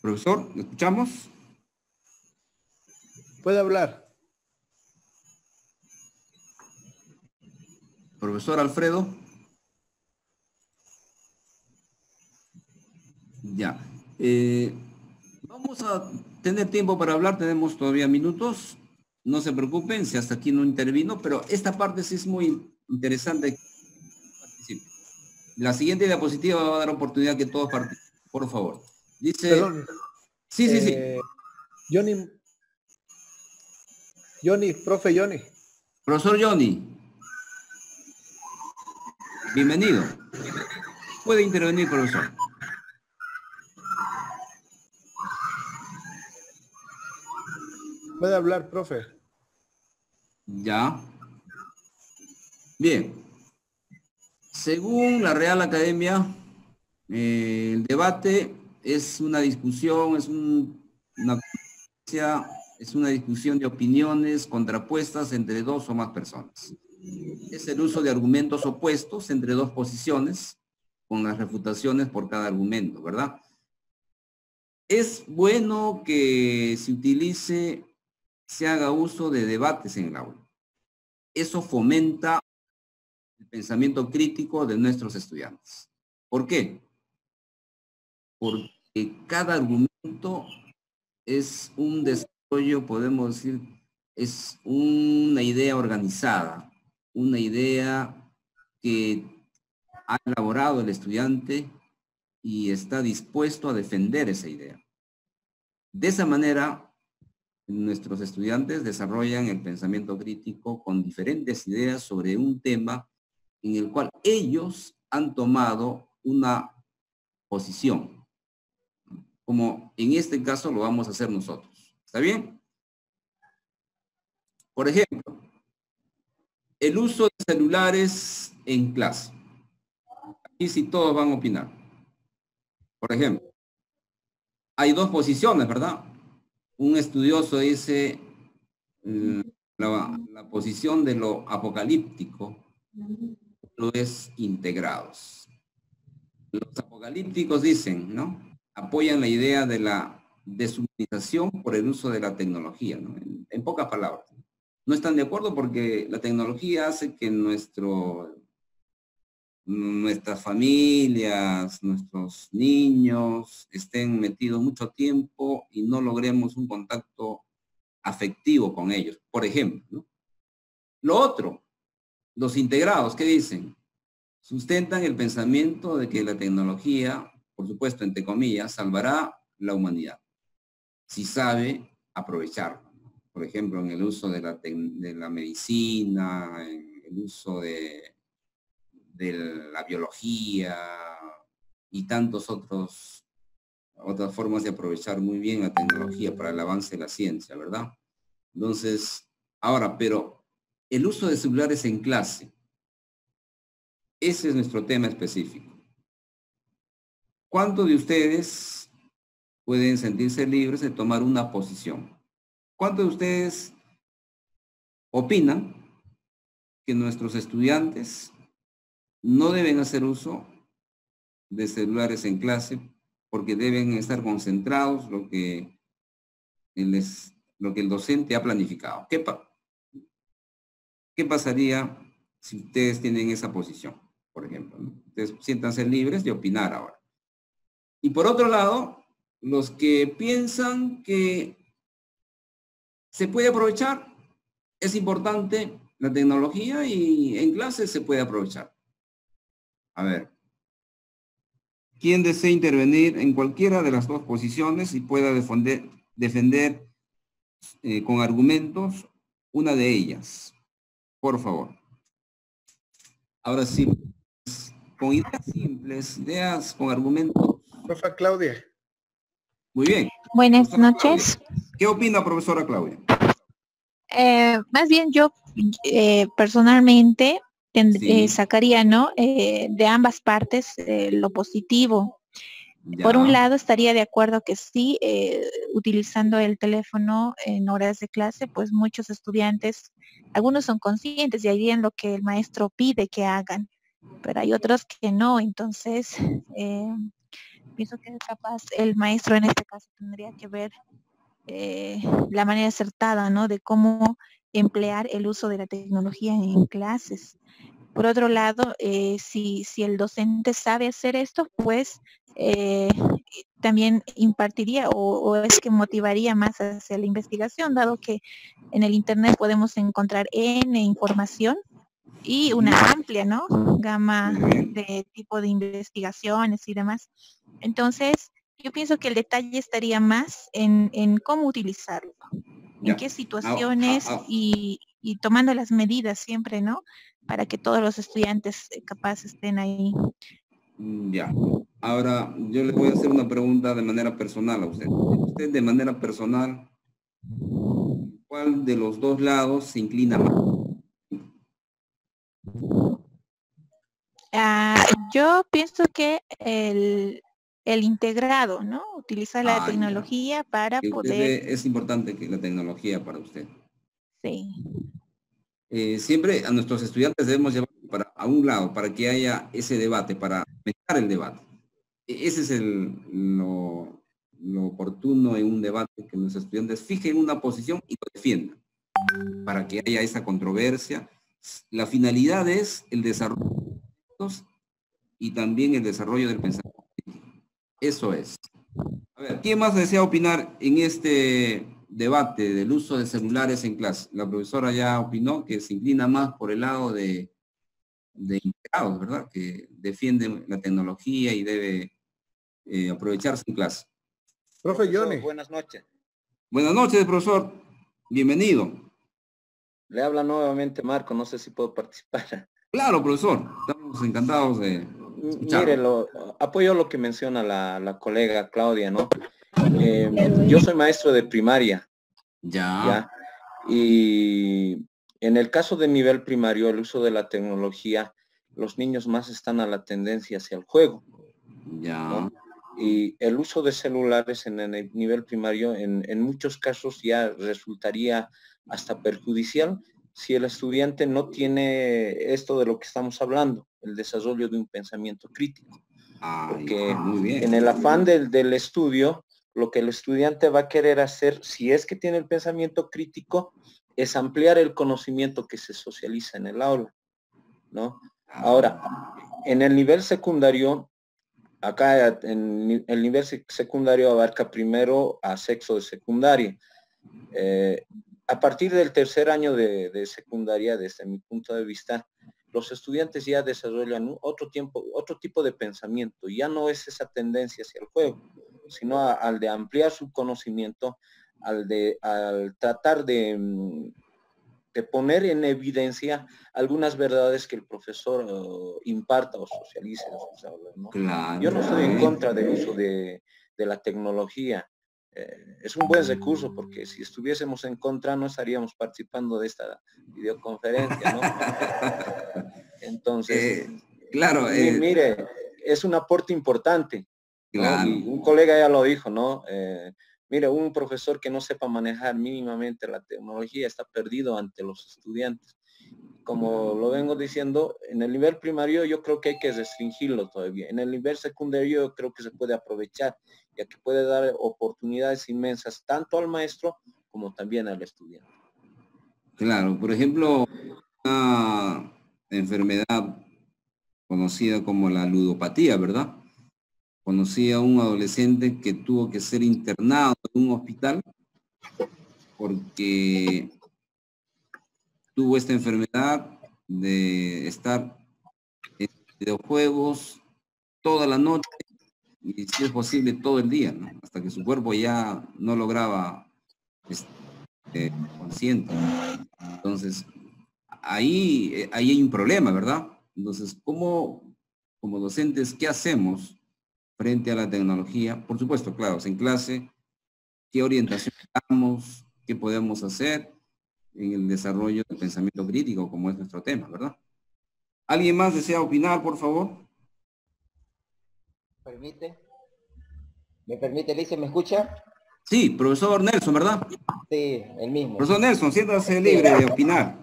Profesor, ¿le escuchamos? Puede hablar. Profesor Alfredo. Ya. Vamos a tener tiempo para hablar, tenemos todavía minutos. No se preocupen si hasta aquí no intervino, pero esta parte sí es muy interesante. La siguiente diapositiva va a dar oportunidad que todos participen, por favor. Dice... Perdón. Sí. Johnny, profe Johnny. Profesor Johnny. Bienvenido. Puede intervenir, profesor. Puede hablar, profe. Ya. Bien. Según la Real Academia, el debate es una discusión, es una discusión de opiniones contrapuestas entre dos o más personas. Es el uso de argumentos opuestos entre dos posiciones, con las refutaciones por cada argumento, ¿verdad? Es bueno que se haga uso de debates en el aula. Eso fomenta el pensamiento crítico de nuestros estudiantes. ¿Por qué? Porque cada argumento es un desarrollo, podemos decir, es una idea organizada, una idea que ha elaborado el estudiante y está dispuesto a defender esa idea. De esa manera, nuestros estudiantes desarrollan el pensamiento crítico con diferentes ideas sobre un tema en el cual ellos han tomado una posición. Como en este caso lo vamos a hacer nosotros. ¿Está bien? Por ejemplo, el uso de celulares en clase. Aquí sí todos van a opinar. Por ejemplo, hay dos posiciones, ¿verdad? Un estudioso dice la posición de lo apocalíptico, lo es integrados. Los apocalípticos dicen, ¿no? Apoyan la idea de la deshumanización por el uso de la tecnología, ¿no? En pocas palabras. No están de acuerdo porque la tecnología hace que nuestras familias, nuestros niños estén metidos mucho tiempo y no logremos un contacto afectivo con ellos, por ejemplo, ¿no? Lo otro, los integrados, ¿qué dicen? Sustentan el pensamiento de que la tecnología, por supuesto, entre comillas, salvará la humanidad, si sabe aprovecharlo. Por ejemplo, en el uso de la medicina, en el uso de la biología y tantos otras formas de aprovechar muy bien la tecnología para el avance de la ciencia, ¿verdad? Entonces, ahora, pero el uso de celulares en clase, ese es nuestro tema específico. ¿Cuántos de ustedes pueden sentirse libres de tomar una posición? ¿Cuántos de ustedes opinan que nuestros estudiantes no deben hacer uso de celulares en clase porque deben estar concentrados lo que el docente ha planificado? ¿Qué pasaría si ustedes tienen esa posición, por ejemplo, ¿no? Ustedes siéntanse libres de opinar ahora. Y por otro lado, los que piensan que se puede aprovechar, es importante la tecnología y en clase se puede aprovechar. A ver, ¿quién desea intervenir en cualquiera de las dos posiciones y pueda defender con argumentos una de ellas? Por favor. Ahora sí, con ideas simples, ideas con argumentos. Profe Claudia. Muy bien. Buenas Profesora noches. Claudia. ¿Qué opina, profesora Claudia? Más bien yo personalmente Sí. sacaría, ¿no? De ambas partes lo positivo. Ya. Por un lado estaría de acuerdo que sí, utilizando el teléfono en horas de clase, pues muchos estudiantes, algunos son conscientes y harían lo que el maestro pide que hagan, pero hay otros que no. Entonces pienso que capaz el maestro en este caso tendría que ver la manera acertada, ¿no? De cómo emplear el uso de la tecnología en clases. Por otro lado, si el docente sabe hacer esto, pues también impartiría o es que motivaría más hacia la investigación, dado que en el internet podemos encontrar N información y una amplia, ¿no? Gama de tipo de investigaciones y demás. Entonces, yo pienso que el detalle estaría más en cómo utilizarlo, en qué situaciones y tomando las medidas siempre, ¿no? Para que todos los estudiantes capaces estén ahí. Ya. Ahora, yo le voy a hacer una pregunta de manera personal a usted. Usted de manera personal, ¿cuál de los dos lados se inclina más? Yo pienso que el integrado, ¿no? Utilizar la tecnología para que poder... Es importante que la tecnología para usted. Sí. Siempre a nuestros estudiantes debemos llevar a un lado, para que haya ese debate, para mejorar el debate. Ese es lo oportuno en un debate, que los estudiantes fijen una posición y lo defiendan, para que haya esa controversia. La finalidad es el desarrollo y también el desarrollo del pensamiento crítico. Eso es. A ver, ¿quién más desea opinar en este debate del uso de celulares en clase? La profesora ya opinó que se inclina más por el lado de integrados, ¿verdad? Que defienden la tecnología y debe aprovecharse en clase. Profe Johnny. Buenas noches. Buenas noches, profesor. Bienvenido. Le habla nuevamente Marco, no sé si puedo participar. Claro, profesor. Estamos encantados de escucharlo. Mire, apoyo lo que menciona la colega Claudia, ¿no? Yo soy maestro de primaria. Ya. Y en el caso de nivel primario, el uso de la tecnología, los niños más están a la tendencia hacia el juego. Ya. ¿No? Y el uso de celulares en el nivel primario, en muchos casos ya resultaría hasta perjudicial si el estudiante no tiene esto de lo que estamos hablando, el desarrollo de un pensamiento crítico. Porque muy bien. En el afán del estudio, lo que el estudiante va a querer hacer, si es que tiene el pensamiento crítico, es ampliar el conocimiento que se socializa en el aula, ¿no? Ahora, en el nivel secundario, acá en el nivel secundario abarca primero a sexto de secundaria. A partir del tercer año de secundaria, desde mi punto de vista, los estudiantes ya desarrollan otro tipo de pensamiento. Ya no es esa tendencia hacia el juego, sino al de ampliar su conocimiento, al tratar de poner en evidencia algunas verdades que el profesor imparta o socialice en sus aulas, ¿no? Claro. Yo no estoy en contra del uso de la tecnología. Es un buen recurso, porque si estuviésemos en contra no estaríamos participando de esta videoconferencia, ¿no? Entonces, claro, mire, es un aporte importante, ¿no? Claro. Y un colega ya lo dijo, ¿no? Mire, un profesor que no sepa manejar mínimamente la tecnología está perdido ante los estudiantes. Como lo vengo diciendo, en el nivel primario yo creo que hay que restringirlo todavía. En el nivel secundario yo creo que se puede aprovechar, ya que puede dar oportunidades inmensas tanto al maestro como también al estudiante. Claro, por ejemplo, una enfermedad conocida como la ludopatía, ¿verdad? Conocí a un adolescente que tuvo que ser internado en un hospital porque tuvo esta enfermedad de estar en videojuegos toda la noche y, si es posible, todo el día, ¿no? Hasta que su cuerpo ya no lograba consciente. Entonces, ahí hay un problema, ¿verdad? Entonces, ¿cómo, como docentes, qué hacemos frente a la tecnología? Por supuesto, claro, en clase, ¿qué orientación damos? ¿Qué podemos hacer en el desarrollo del pensamiento crítico, como es nuestro tema, ¿verdad? ¿Alguien más desea opinar, por favor? ¿Me permite, Alicia? ¿Me escucha? Sí, profesor Nelson, ¿verdad? Sí, el mismo. Profesor Nelson, siéntase libre de opinar.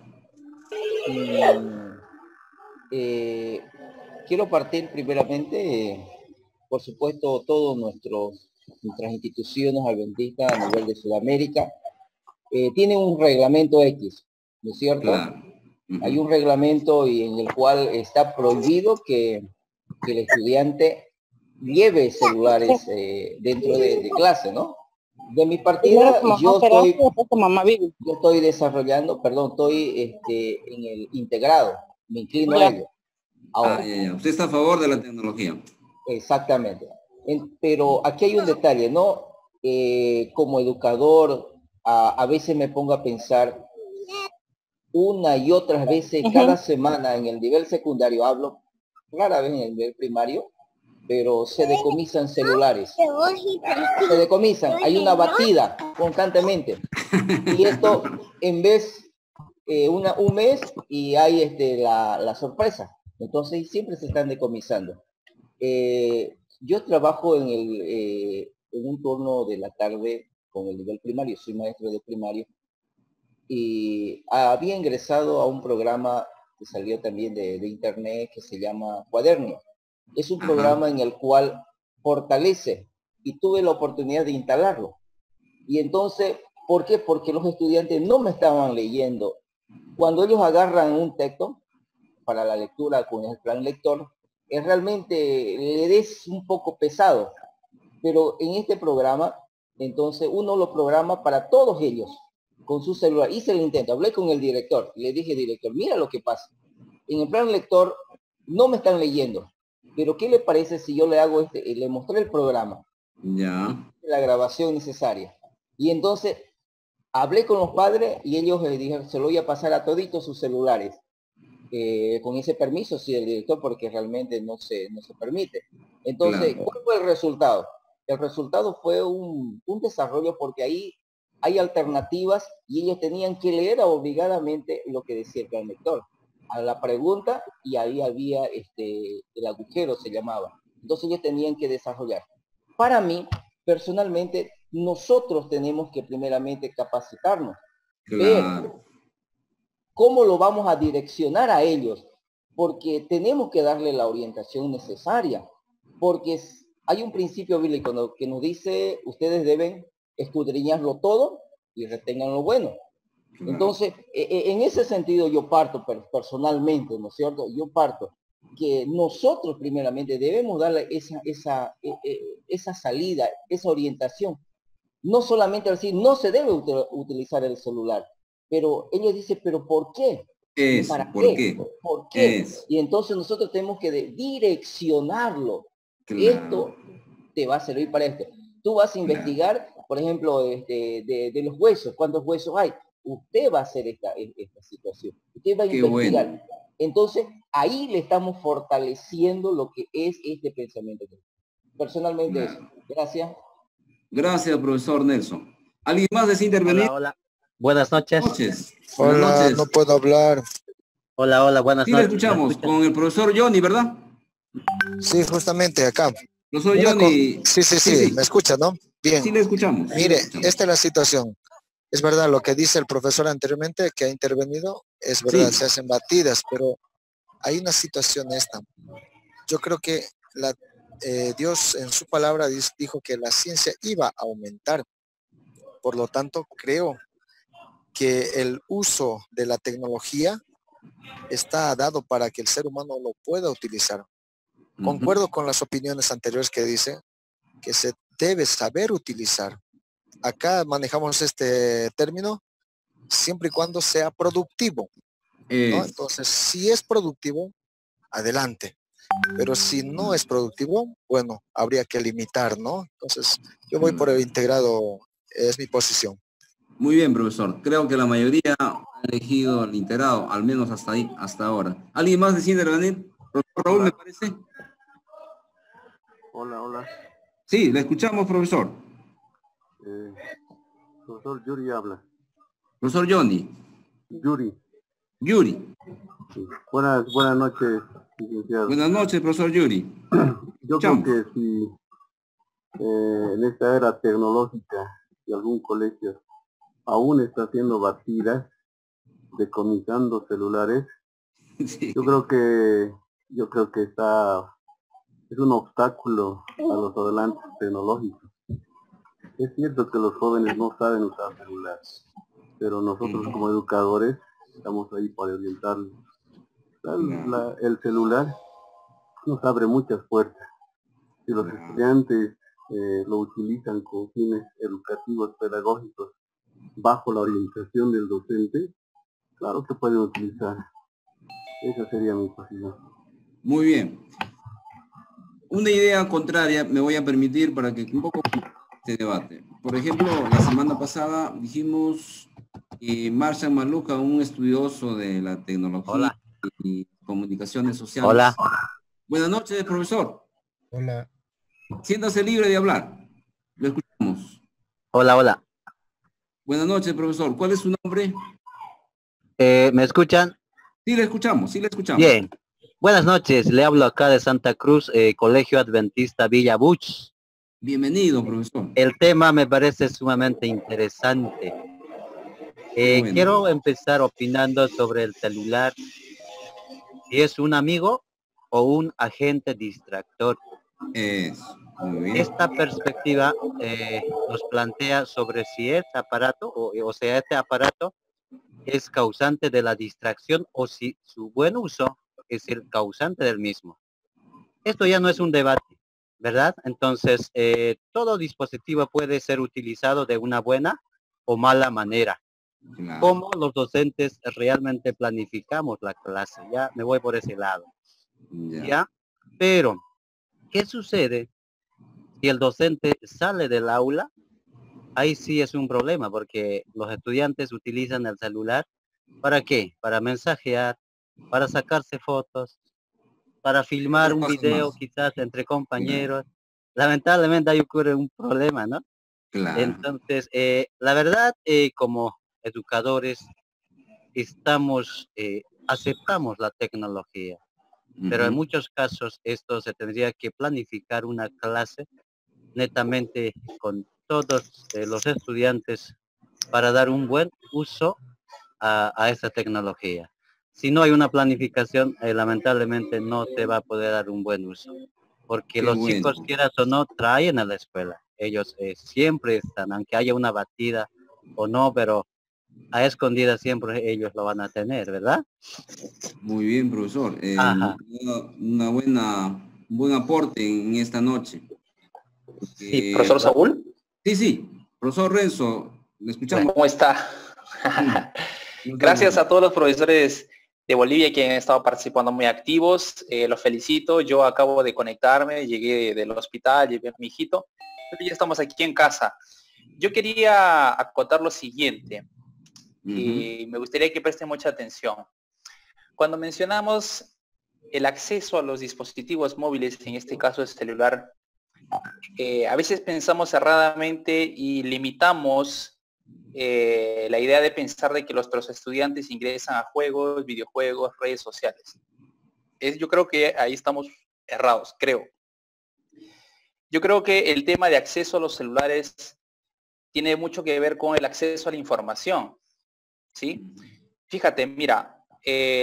Quiero partir primeramente, por supuesto, todas nuestras instituciones adventistas a nivel de Sudamérica tienen un reglamento X, ¿no es cierto? Claro. Hay un reglamento y en el cual está prohibido que el estudiante lleve celulares dentro de clase, ¿no? De mi partida, yo estoy desarrollando, perdón, estoy en el integrado. me inclino a ello. Ahora, usted está a favor de la tecnología. Exactamente. Pero aquí hay un detalle, ¿no? Como educador, a veces me pongo a pensar una y otras veces, cada semana en el nivel secundario hablo, rara vez en el nivel primario, pero se decomisan celulares. Se decomisan, hay una batida constantemente. Y esto, en vez, un mes y hay la sorpresa. Entonces siempre se están decomisando. Yo trabajo en un turno de la tarde con el nivel primario, soy maestro de primario, y había ingresado a un programa que salió también de internet que se llama Cuaderno. Es un programa en el cual fortalece, y tuve la oportunidad de instalarlo. Y entonces, ¿por qué? Porque los estudiantes no me estaban leyendo. Cuando ellos agarran un texto para la lectura con el plan lector, realmente le es un poco pesado. Pero en este programa, entonces uno lo programa para todos ellos, con su celular. Hice el intento, hablé con el director, le dije, director, mira lo que pasa. En el plan lector no me están leyendo, pero ¿qué le parece si yo le hago le mostré el programa? Ya. La grabación necesaria. Y entonces hablé con los padres y ellos le dijeron, se lo voy a pasar a toditos sus celulares. Con ese permiso, sí, del director, porque realmente no se permite. Entonces, claro. ¿Cuál fue el resultado? El resultado fue un desarrollo, porque ahí hay alternativas y ellos tenían que leer obligadamente lo que decía el plan lector a la pregunta, y ahí había el agujero, se llamaba. Entonces ellos tenían que desarrollar. Para mí, personalmente, nosotros tenemos que primeramente capacitarnos. Claro. Ver cómo lo vamos a direccionar a ellos, porque tenemos que darle la orientación necesaria, porque hay un principio bíblico que nos dice, ustedes deben escudriñarlo todo y retengan lo bueno. Entonces, en ese sentido yo parto personalmente, ¿no es cierto? Yo parto que nosotros primeramente debemos darle esa salida, esa orientación. No solamente decir, no se debe utilizar el celular, pero ellos dicen, ¿pero por qué? ¿Para qué? ¿Por qué? Y entonces nosotros tenemos que direccionarlo. Claro. Esto te va a servir para esto. Tú vas a investigar, por ejemplo, de los huesos, ¿cuántos huesos hay? Usted va a hacer esta situación. Usted va a investigar. Bueno. Entonces, ahí le estamos fortaleciendo lo que es este pensamiento. Personalmente eso. Gracias. Gracias, profesor Nelson. ¿Alguien más desea intervenir? Hola, hola. Buenas noches. Buenas noches. No puedo hablar. Hola, hola, buenas noches. Sí, le escuchamos con el profesor Johnny, ¿verdad? Sí, justamente acá. Profesor Johnny. Sí, me escucha, ¿no? Bien. Sí, le escuchamos. Mire, esta es la situación. Es verdad lo que dice el profesor anteriormente, que ha intervenido, es verdad, se hacen batidas, pero hay una situación esta. Yo creo que Dios en su palabra dijo que la ciencia iba a aumentar. Por lo tanto, creo que el uso de la tecnología está dado para que el ser humano lo pueda utilizar. Concuerdo con las opiniones anteriores que dice que se debe saber utilizar. Acá manejamos este término siempre y cuando sea productivo, ¿no? Entonces, si es productivo, adelante. Pero si no es productivo, bueno, habría que limitar, ¿no? Entonces, yo voy por el integrado, es mi posición. Muy bien, profesor. Creo que la mayoría ha elegido el integrado, al menos hasta ahí, hasta ahora. ¿Alguien más decide intervenir? Profesor Raúl, me parece. Hola. Sí, le escuchamos, profesor. Profesor Yuri habla. Profesor Johnny. Yuri. Sí. Buenas noches, licenciado. Buenas noches, profesor Yuri. Yo creo que si en esta era tecnológica y algún colegio aún está haciendo batidas, decomisando celulares, sí. yo creo que es un obstáculo a los adelantos tecnológicos. Es cierto que los jóvenes no saben usar celulares, pero nosotros como educadores estamos ahí para orientarlos. El celular nos abre muchas puertas. Si los estudiantes lo utilizan con fines educativos, pedagógicos, bajo la orientación del docente, claro que pueden utilizar. Esa sería mi posición. Muy bien. Una idea contraria me voy a permitir para que un poco este debate. Por ejemplo, la semana pasada dijimos que Marshall Maluja, un estudioso de la tecnología y comunicaciones sociales. Hola. Buenas noches, profesor. Hola. Siéntase libre de hablar. Lo escuchamos. Hola, hola. Buenas noches, profesor. ¿Cuál es su nombre? ¿Me escuchan? Sí, le escuchamos, sí le escuchamos. Bien. Buenas noches. Le hablo acá de Santa Cruz, Colegio Adventista Villa Buch. Bienvenido, profesor. El tema me parece sumamente interesante. Bueno. Quiero empezar opinando sobre el celular. Si es un amigo o un agente distractor. Muy bien. Esta perspectiva nos plantea sobre si este aparato, o sea, este aparato es causante de la distracción o si su buen uso es el causante del mismo. Esto ya no es un debate, ¿verdad? Entonces, todo dispositivo puede ser utilizado de una buena o mala manera. Claro. ¿Cómo los docentes realmente planificamos la clase? Ya me voy por ese lado. ¿Ya? Pero, ¿qué sucede si el docente sale del aula? Ahí sí es un problema porque los estudiantes utilizan el celular. ¿Para qué? Para mensajear, para sacarse fotos, para filmar un video quizás entre compañeros. Lamentablemente ahí ocurre un problema, ¿no? Claro. Entonces, la verdad, como educadores, aceptamos la tecnología, pero en muchos casos esto se tendría que planificar una clase netamente con todos los estudiantes para dar un buen uso a esa tecnología. Si no hay una planificación, lamentablemente no se va a poder dar un buen uso, porque los chicos, quieras o no, traen a la escuela. Ellos siempre están, aunque haya una batida o no, pero a escondidas siempre ellos lo van a tener, ¿verdad? Muy bien, profesor. Un buen aporte en esta noche. Sí, profesor Saúl. Sí, profesor Renzo, le escuchamos. ¿Cómo está? Gracias a todos los profesores de Bolivia que han estado participando muy activos. Los felicito. Yo acabo de conectarme, llegué del hospital, llevé a mi hijito, pero ya estamos aquí en casa. Yo quería acotar lo siguiente. Y me gustaría que presten mucha atención. Cuando mencionamos el acceso a los dispositivos móviles, en este caso el celular, a veces pensamos erradamente y limitamos la idea de pensar de que nuestros estudiantes ingresan a juegos, videojuegos, redes sociales. Yo creo que ahí estamos errados, creo. Yo creo que el tema de acceso a los celulares tiene mucho que ver con el acceso a la información, ¿sí? Fíjate, mira,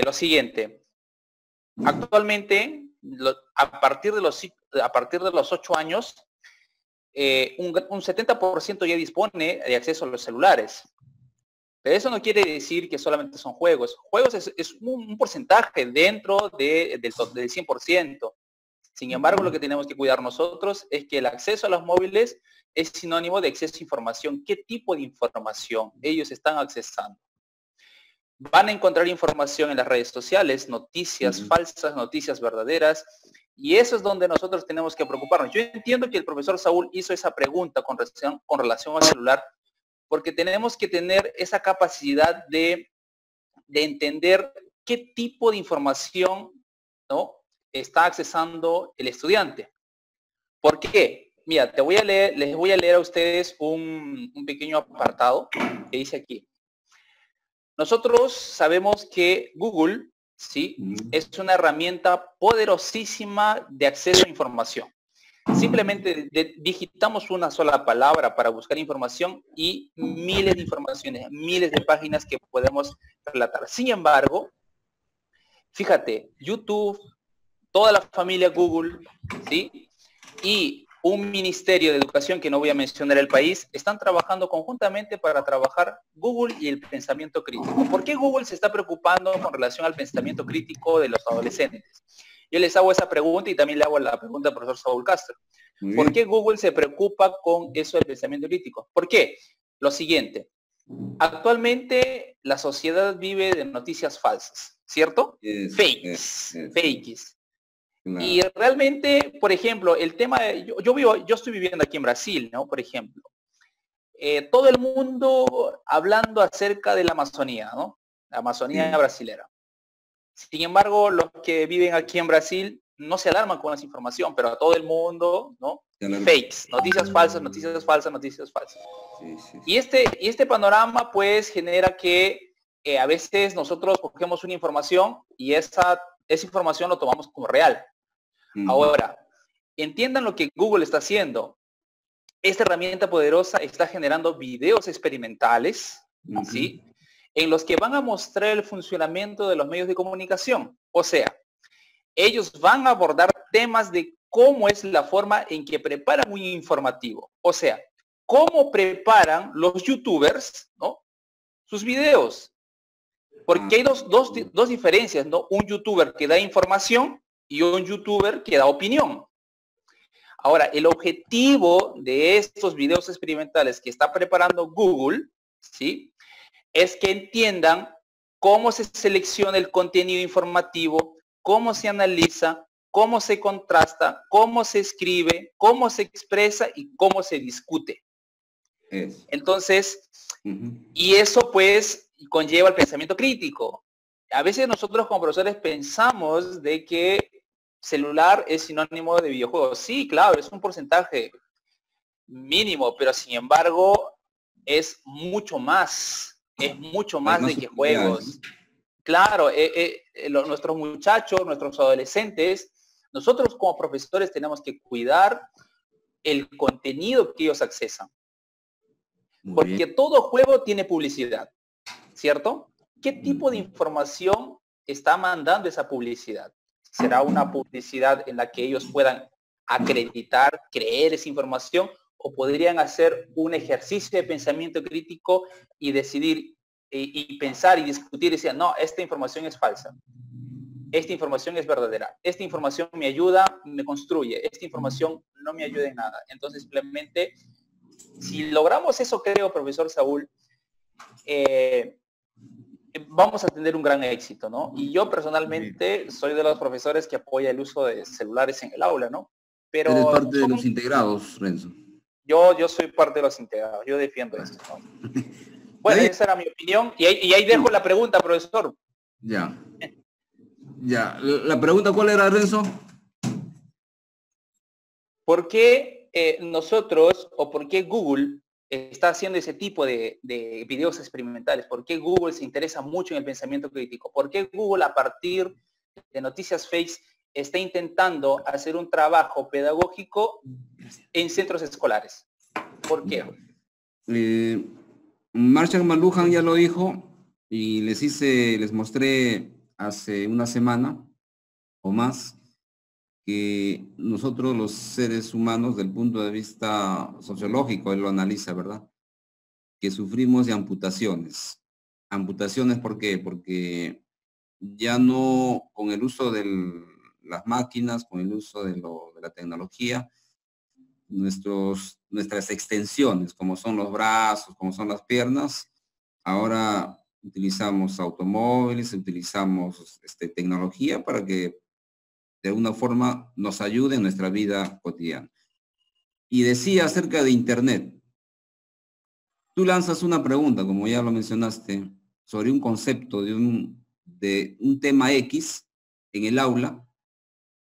lo siguiente. Actualmente, a partir de los 8 años, un 70% ya dispone de acceso a los celulares. Pero eso no quiere decir que solamente son juegos. Juegos es un porcentaje dentro del 100%. Sin embargo, lo que tenemos que cuidar nosotros es que el acceso a los móviles es sinónimo de acceso a información. ¿Qué tipo de información ellos están accesando? Van a encontrar información en las redes sociales, noticias falsas, noticias verdaderas, y eso es donde nosotros tenemos que preocuparnos. Yo entiendo que el profesor Saúl hizo esa pregunta con relación al celular, porque tenemos que tener esa capacidad de entender qué tipo de información, ¿no?, está accesando el estudiante. ¿Por qué? Mira, les voy a leer a ustedes un pequeño apartado que dice aquí. Nosotros sabemos que Google, ¿sí?, es una herramienta poderosísima de acceso a información. Simplemente digitamos una sola palabra para buscar información y miles de informaciones, miles de páginas que podemos relatar. Sin embargo, fíjate, YouTube, toda la familia Google, ¿sí?, y un ministerio de educación, que no voy a mencionar el país, están trabajando conjuntamente para trabajar Google y el pensamiento crítico. ¿Por qué Google se está preocupando con relación al pensamiento crítico de los adolescentes? Yo les hago esa pregunta y también le hago la pregunta al profesor Saúl Castro. ¿Por qué Google se preocupa con eso del pensamiento crítico? ¿Por qué? Lo siguiente. Actualmente la sociedad vive de noticias falsas, ¿cierto? Fakes. Claro. Y realmente, por ejemplo, el tema de, yo estoy viviendo aquí en Brasil, ¿no? Por ejemplo, todo el mundo hablando acerca de la Amazonía, ¿no? La Amazonía brasilera. Sin embargo, los que viven aquí en Brasil no se alarman con esa información, pero a todo el mundo, ¿no? Fakes, noticias falsas, noticias falsas, noticias falsas. Y este panorama pues genera que a veces nosotros cogemos una información y esa información lo tomamos como real. Ahora, entiendan lo que Google está haciendo. Esta herramienta poderosa está generando videos experimentales, ¿sí? En los que van a mostrar el funcionamiento de los medios de comunicación. O sea, ellos van a abordar temas de cómo es la forma en que preparan un informativo. O sea, cómo preparan los youtubers, ¿no? Sus videos. Porque hay dos diferencias, ¿no? Un youtuber que da información y un youtuber que da opinión. Ahora, el objetivo de estos videos experimentales que está preparando Google, ¿sí? Es que entiendan cómo se selecciona el contenido informativo, cómo se analiza, cómo se contrasta, cómo se escribe, cómo se expresa y cómo se discute. Entonces, y eso pues conlleva el pensamiento crítico. A veces nosotros como profesores pensamos de que celular es sinónimo de videojuegos. Sí, claro, es un porcentaje mínimo, pero sin embargo es mucho más de que juegos. Claro, nuestros muchachos, nuestros adolescentes, nosotros como profesores tenemos que cuidar el contenido que ellos accesan. Porque todo juego tiene publicidad, ¿cierto? ¿Qué tipo de información está mandando esa publicidad? ¿Será una publicidad en la que ellos puedan acreditar, creer esa información? ¿O podrían hacer un ejercicio de pensamiento crítico y decidir y pensar y discutir y decir, no, esta información es falsa, esta información es verdadera, esta información me ayuda, me construye, esta información no me ayuda en nada? Entonces simplemente, si logramos eso, creo, profesor Saúl, vamos a tener un gran éxito, ¿no? Y yo personalmente soy de los profesores que apoya el uso de celulares en el aula, ¿no? Pero eres parte de los integrados, Renzo. Yo soy parte de los integrados, yo defiendo eso, ¿no? Bueno, esa era mi opinión. Y ahí dejo la pregunta, profesor. Ya. Ya. La pregunta, ¿cuál era, Renzo? ¿Por qué nosotros, o por qué Google está haciendo ese tipo de videos experimentales? ¿Por qué Google se interesa mucho en el pensamiento crítico? ¿Por qué Google, a partir de noticias fakes, está intentando hacer un trabajo pedagógico en centros escolares? ¿Por qué? Marshall McLuhan ya lo dijo y les mostré hace una semana o más que nosotros los seres humanos, del punto de vista sociológico, él lo analiza, ¿verdad? Que sufrimos de amputaciones. ¿Amputaciones por qué? Porque ya no, con el uso de las máquinas, con el uso de la tecnología, nuestras extensiones, como son los brazos, como son las piernas, ahora utilizamos automóviles, utilizamos tecnología para que de alguna forma nos ayude en nuestra vida cotidiana. Y decía acerca de Internet. Tú lanzas una pregunta, como ya lo mencionaste, sobre un concepto de un tema X en el aula.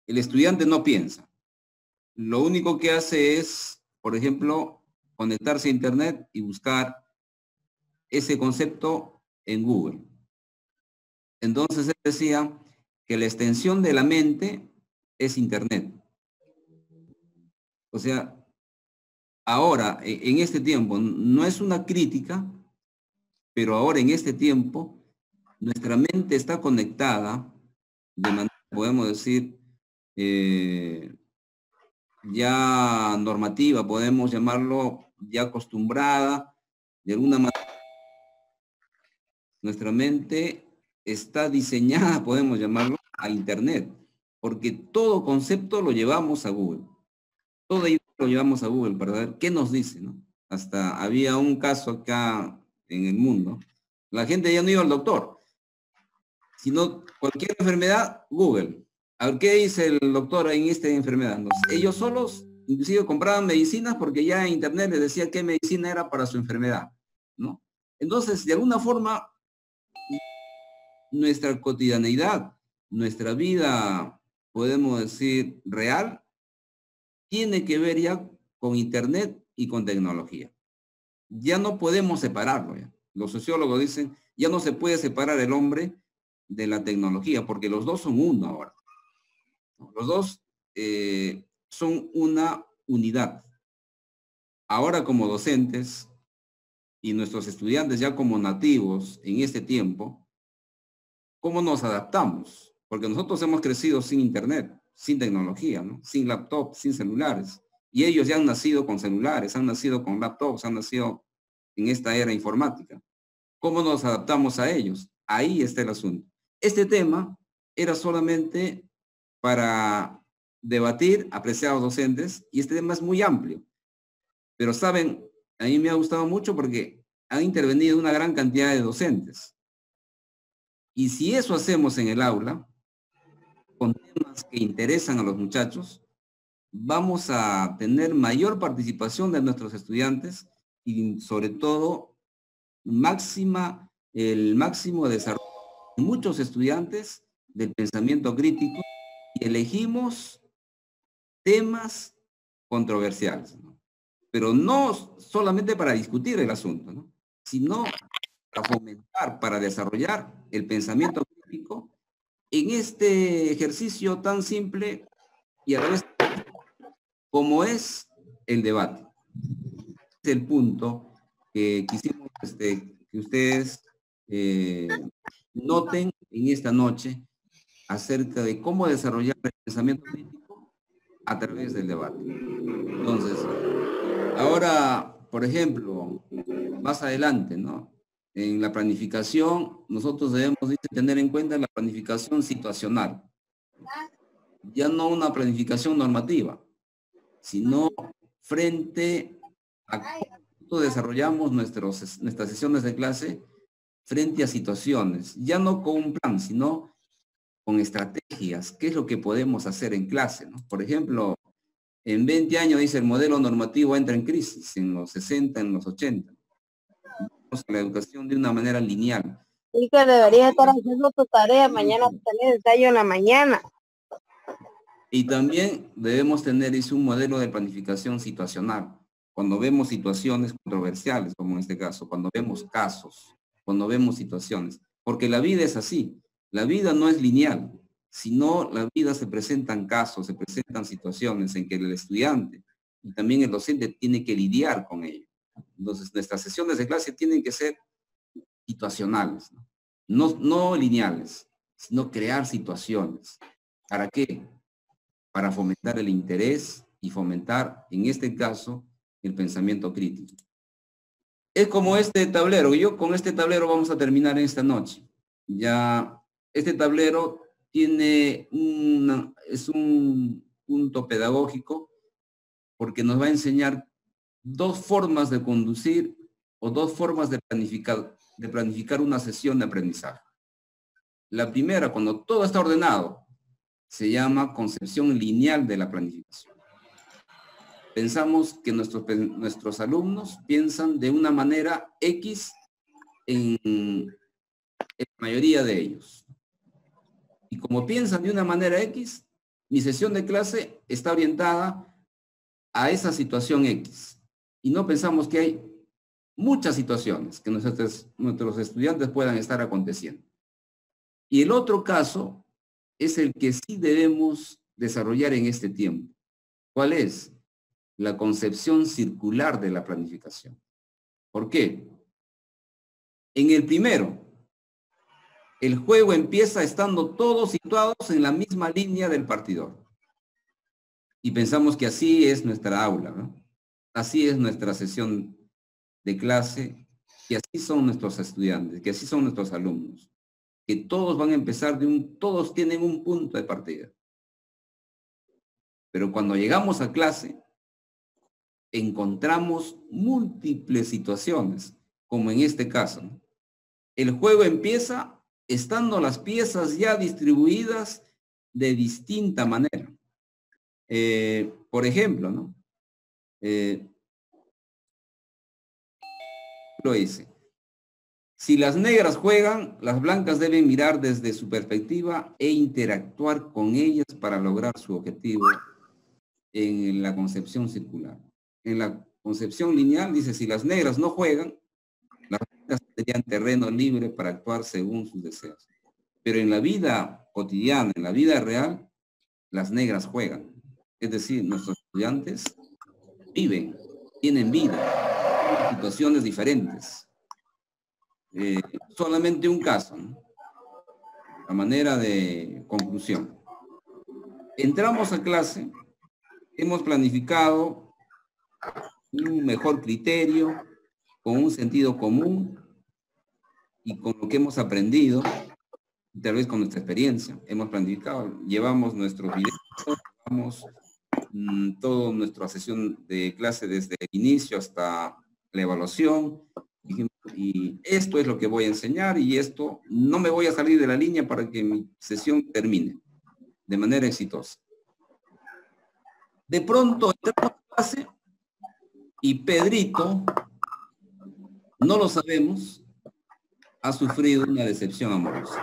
El estudiante no piensa. Lo único que hace es, por ejemplo, conectarse a Internet y buscar ese concepto en Google. Entonces él decía que la extensión de la mente es Internet. O sea, ahora, en este tiempo, no es una crítica, pero ahora en este tiempo, nuestra mente está conectada, de manera, podemos decir, ya normativa, podemos llamarlo ya acostumbrada, de alguna manera. Nuestra mente está diseñada, podemos llamarlo, a Internet, porque todo concepto lo llevamos a Google. Todo ello lo llevamos a Google para ver qué nos dice, ¿no? Hasta había un caso acá en el mundo, la gente ya no iba al doctor, sino cualquier enfermedad, Google. A ver, ¿qué dice el doctor en esta enfermedad? Ellos solos, inclusive, compraban medicinas porque ya en internet les decía qué medicina era para su enfermedad, ¿no? Entonces, de alguna forma, nuestra cotidianeidad, nuestra vida, podemos decir, real, tiene que ver ya con internet y con tecnología. Ya no podemos separarlo. ¿Ya? Los sociólogos dicen, ya no se puede separar el hombre de la tecnología, porque los dos son uno ahora. Los dos son una unidad. Ahora como docentes y nuestros estudiantes ya como nativos en este tiempo, ¿cómo nos adaptamos? Porque nosotros hemos crecido sin internet, sin tecnología, ¿no? Sin laptop, sin celulares. Y ellos ya han nacido con celulares, han nacido con laptops, han nacido en esta era informática. ¿Cómo nos adaptamos a ellos? Ahí está el asunto. Este tema era solamente para debatir, apreciados docentes, y este tema es muy amplio. Pero saben, a mí me ha gustado mucho porque han intervenido una gran cantidad de docentes. Y si eso hacemos en el aula, con temas que interesan a los muchachos, vamos a tener mayor participación de nuestros estudiantes y sobre todo el máximo desarrollo de muchos estudiantes del pensamiento crítico, y elegimos temas controversiales, ¿no? Pero no solamente para discutir el asunto, ¿no? Sino para fomentar, para desarrollar el pensamiento crítico en este ejercicio tan simple y a la vez como es el debate. Es el punto que quisimos que ustedes noten en esta noche acerca de cómo desarrollar el pensamiento crítico a través del debate. Entonces, ahora, por ejemplo, más adelante, ¿no? En la planificación, nosotros debemos tener en cuenta la planificación situacional. Ya no una planificación normativa, sino frente a cómo desarrollamos nuestras sesiones de clase frente a situaciones, ya no con un plan, sino con estrategias. ¿Qué es lo que podemos hacer en clase, ¿no? Por ejemplo, en 20 años, dice, el modelo normativo entra en crisis, en los 60, en los 80. La educación de una manera lineal. Y que deberías estar haciendo tu tarea, mañana tenés ensayo en la mañana. Y también debemos tener un modelo de planificación situacional. Cuando vemos situaciones controversiales, como en este caso, cuando vemos casos, cuando vemos situaciones. Porque la vida es así. La vida no es lineal, sino la vida se presentan casos, se presentan situaciones en que el estudiante y también el docente tiene que lidiar con ello. Entonces, nuestras sesiones de clase tienen que ser situacionales, no lineales, sino crear situaciones. ¿Para qué? Para fomentar el interés y fomentar, en este caso, el pensamiento crítico. Es como este tablero. Yo con este tablero vamos a terminar esta noche. Ya, este tablero es un punto pedagógico porque nos va a enseñar dos formas de conducir o dos formas de planificar una sesión de aprendizaje. La primera, cuando todo está ordenado, se llama concepción lineal de la planificación. Pensamos que nuestros alumnos piensan de una manera X en la mayoría de ellos. Y como piensan de una manera X, mi sesión de clase está orientada a esa situación X. Y no pensamos que hay muchas situaciones que nuestros estudiantes puedan estar aconteciendo. Y el otro caso es el que sí debemos desarrollar en este tiempo. ¿Cuál es? La concepción circular de la planificación. ¿Por qué? En el primero, el juego empieza estando todos situados en la misma línea del partidor. Y pensamos que así es nuestra aula, ¿no? Así es nuestra sesión de clase, que así son nuestros estudiantes, que así son nuestros alumnos, que todos van a empezar todos tienen un punto de partida. Pero cuando llegamos a clase, encontramos múltiples situaciones como en este caso, ¿no? El juego empieza estando las piezas ya distribuidas de distinta manera. Por ejemplo, ¿no? Lo hice. Si las negras juegan, las blancas deben mirar desde su perspectiva e interactuar con ellas para lograr su objetivo en la concepción circular. En la concepción lineal dice, si las negras no juegan, las blancas tendrían terreno libre para actuar según sus deseos. Pero en la vida cotidiana, en la vida real, las negras juegan. Es decir, nuestros estudiantes viven, tienen vida, situaciones diferentes. Solamente un caso, ¿no? A manera de conclusión. Entramos a clase, hemos planificado un mejor criterio, con un sentido común y con lo que hemos aprendido, tal vez con nuestra experiencia, hemos planificado, llevamos nuestros videos, llevamos toda nuestra sesión de clase desde el inicio hasta la evaluación, y esto es lo que voy a enseñar y esto no me voy a salir de la línea para que mi sesión termine de manera exitosa. De pronto entramos a clase y Pedrito, no lo sabemos, ha sufrido una decepción amorosa.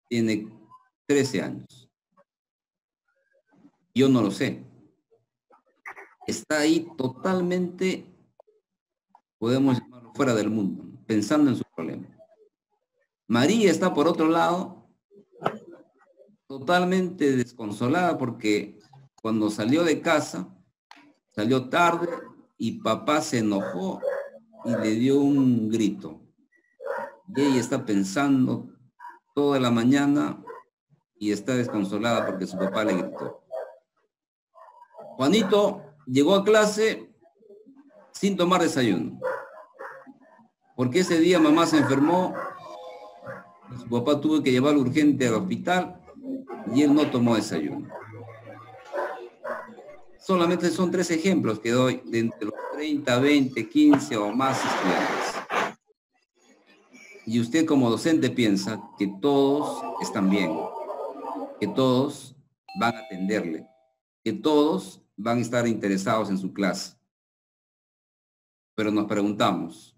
Tiene 13 años. Yo no lo sé. Está ahí totalmente, podemos llamarlo fuera del mundo, ¿no? Pensando en su problema. María está por otro lado, totalmente desconsolada porque cuando salió de casa, salió tarde y papá se enojó y le dio un grito. Y ella está pensando toda la mañana y está desconsolada porque su papá le gritó. Juanito llegó a clase sin tomar desayuno, porque ese día mamá se enfermó y su papá tuvo que llevarlo urgente al hospital y él no tomó desayuno. Solamente son 3 ejemplos que doy de entre los 30, 20, 15 o más estudiantes. Y usted como docente piensa que todos están bien, que todos van a atenderle, que todos van a estar interesados en su clase. Pero nos preguntamos,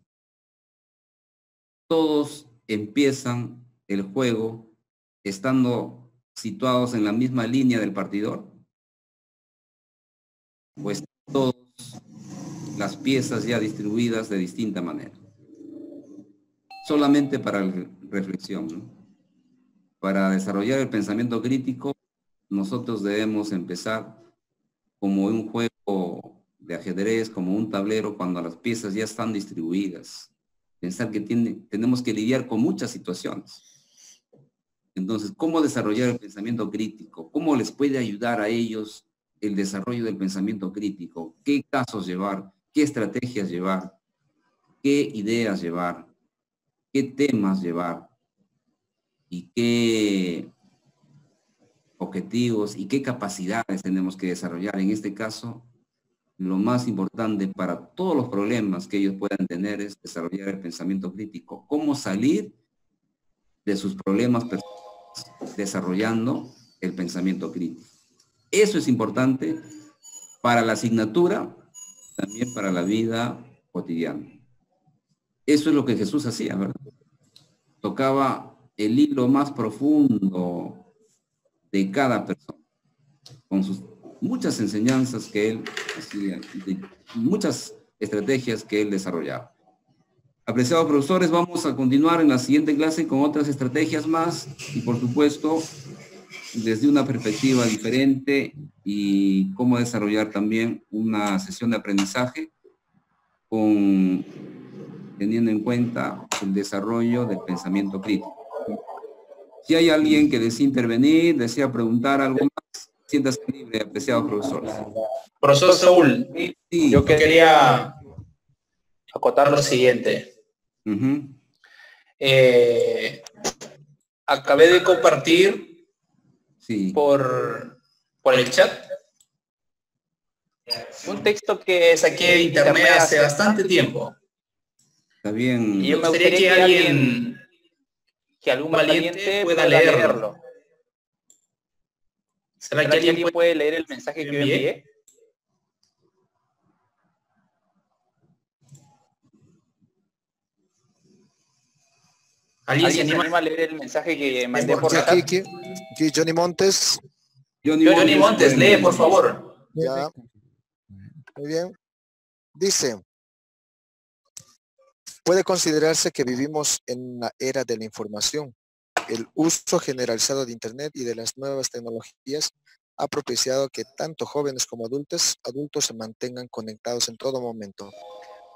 ¿todos empiezan el juego estando situados en la misma línea del partidor? Pues todas las piezas ya distribuidas de distinta manera. Solamente para la reflexión, ¿no? Para desarrollar el pensamiento crítico, nosotros debemos empezar como un juego de ajedrez, como un tablero, cuando las piezas ya están distribuidas. Pensar que tenemos que lidiar con muchas situaciones. Entonces, ¿cómo desarrollar el pensamiento crítico? ¿Cómo les puede ayudar a ellos el desarrollo del pensamiento crítico? ¿Qué casos llevar? ¿Qué estrategias llevar? ¿Qué ideas llevar? ¿Qué temas llevar? ¿Y qué objetivos y qué capacidades tenemos que desarrollar? En este caso, lo más importante para todos los problemas que ellos puedan tener es desarrollar el pensamiento crítico. ¿Cómo salir de sus problemas personales? Desarrollando el pensamiento crítico. Eso es importante para la asignatura, también para la vida cotidiana. Eso es lo que Jesús hacía, ¿verdad? Tocaba el hilo más profundo de cada persona, con sus muchas enseñanzas que él hacía, muchas estrategias que él desarrollaba. Apreciados profesores, vamos a continuar en la siguiente clase con otras estrategias más y, por supuesto, desde una perspectiva diferente y cómo desarrollar también una sesión de aprendizaje teniendo en cuenta el desarrollo del pensamiento crítico. Si hay alguien que desea intervenir, desea preguntar algo más, siéntase libre, apreciados profesores. Profesor Saúl, sí, yo quería acotar lo siguiente. Acabé de compartir por el chat un texto que saqué de internet hace bastante tiempo. Está bien. Y yo me gustaría que algún valiente pueda leerlo. ¿Será que alguien puede leer el mensaje que yo envié? ¿Alguien se anima a leer el mensaje que mandé por chat? Aquí, Johnny Montes. Johnny Montes, lee, por favor. Ya. Muy bien. Dice, puede considerarse que vivimos en la era de la información. El uso generalizado de Internet y de las nuevas tecnologías ha propiciado que tanto jóvenes como adultos se mantengan conectados en todo momento.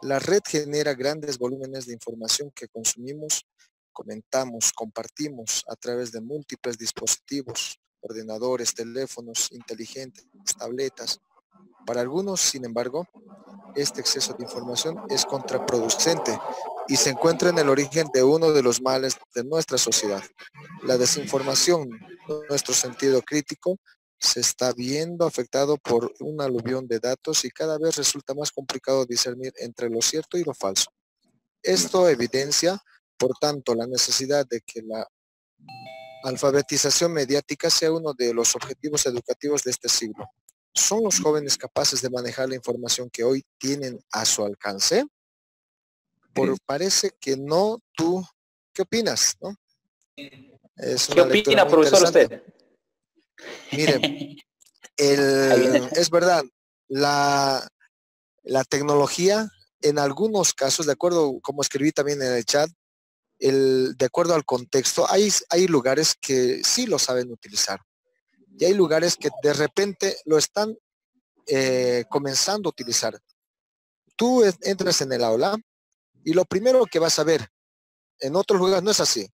La red genera grandes volúmenes de información que consumimos, comentamos, compartimos a través de múltiples dispositivos, ordenadores, teléfonos inteligentes, tabletas. Para algunos, sin embargo, este exceso de información es contraproducente y se encuentra en el origen de uno de los males de nuestra sociedad. La desinformación, nuestro sentido crítico, se está viendo afectado por un aluvión de datos y cada vez resulta más complicado discernir entre lo cierto y lo falso. Esto evidencia, por tanto, la necesidad de que la alfabetización mediática sea uno de los objetivos educativos de este siglo. ¿Son los jóvenes capaces de manejar la información que hoy tienen a su alcance? Parece que no. ¿Tú qué opinas? ¿No? ¿Qué opina, profesor, usted? Miren, es verdad, la tecnología, en algunos casos, de acuerdo, como escribí también en el chat, de acuerdo al contexto, hay lugares que sí lo saben utilizar. Y hay lugares que de repente lo están comenzando a utilizar. Tú entras en el aula y lo primero que vas a ver, en otros lugares no es así.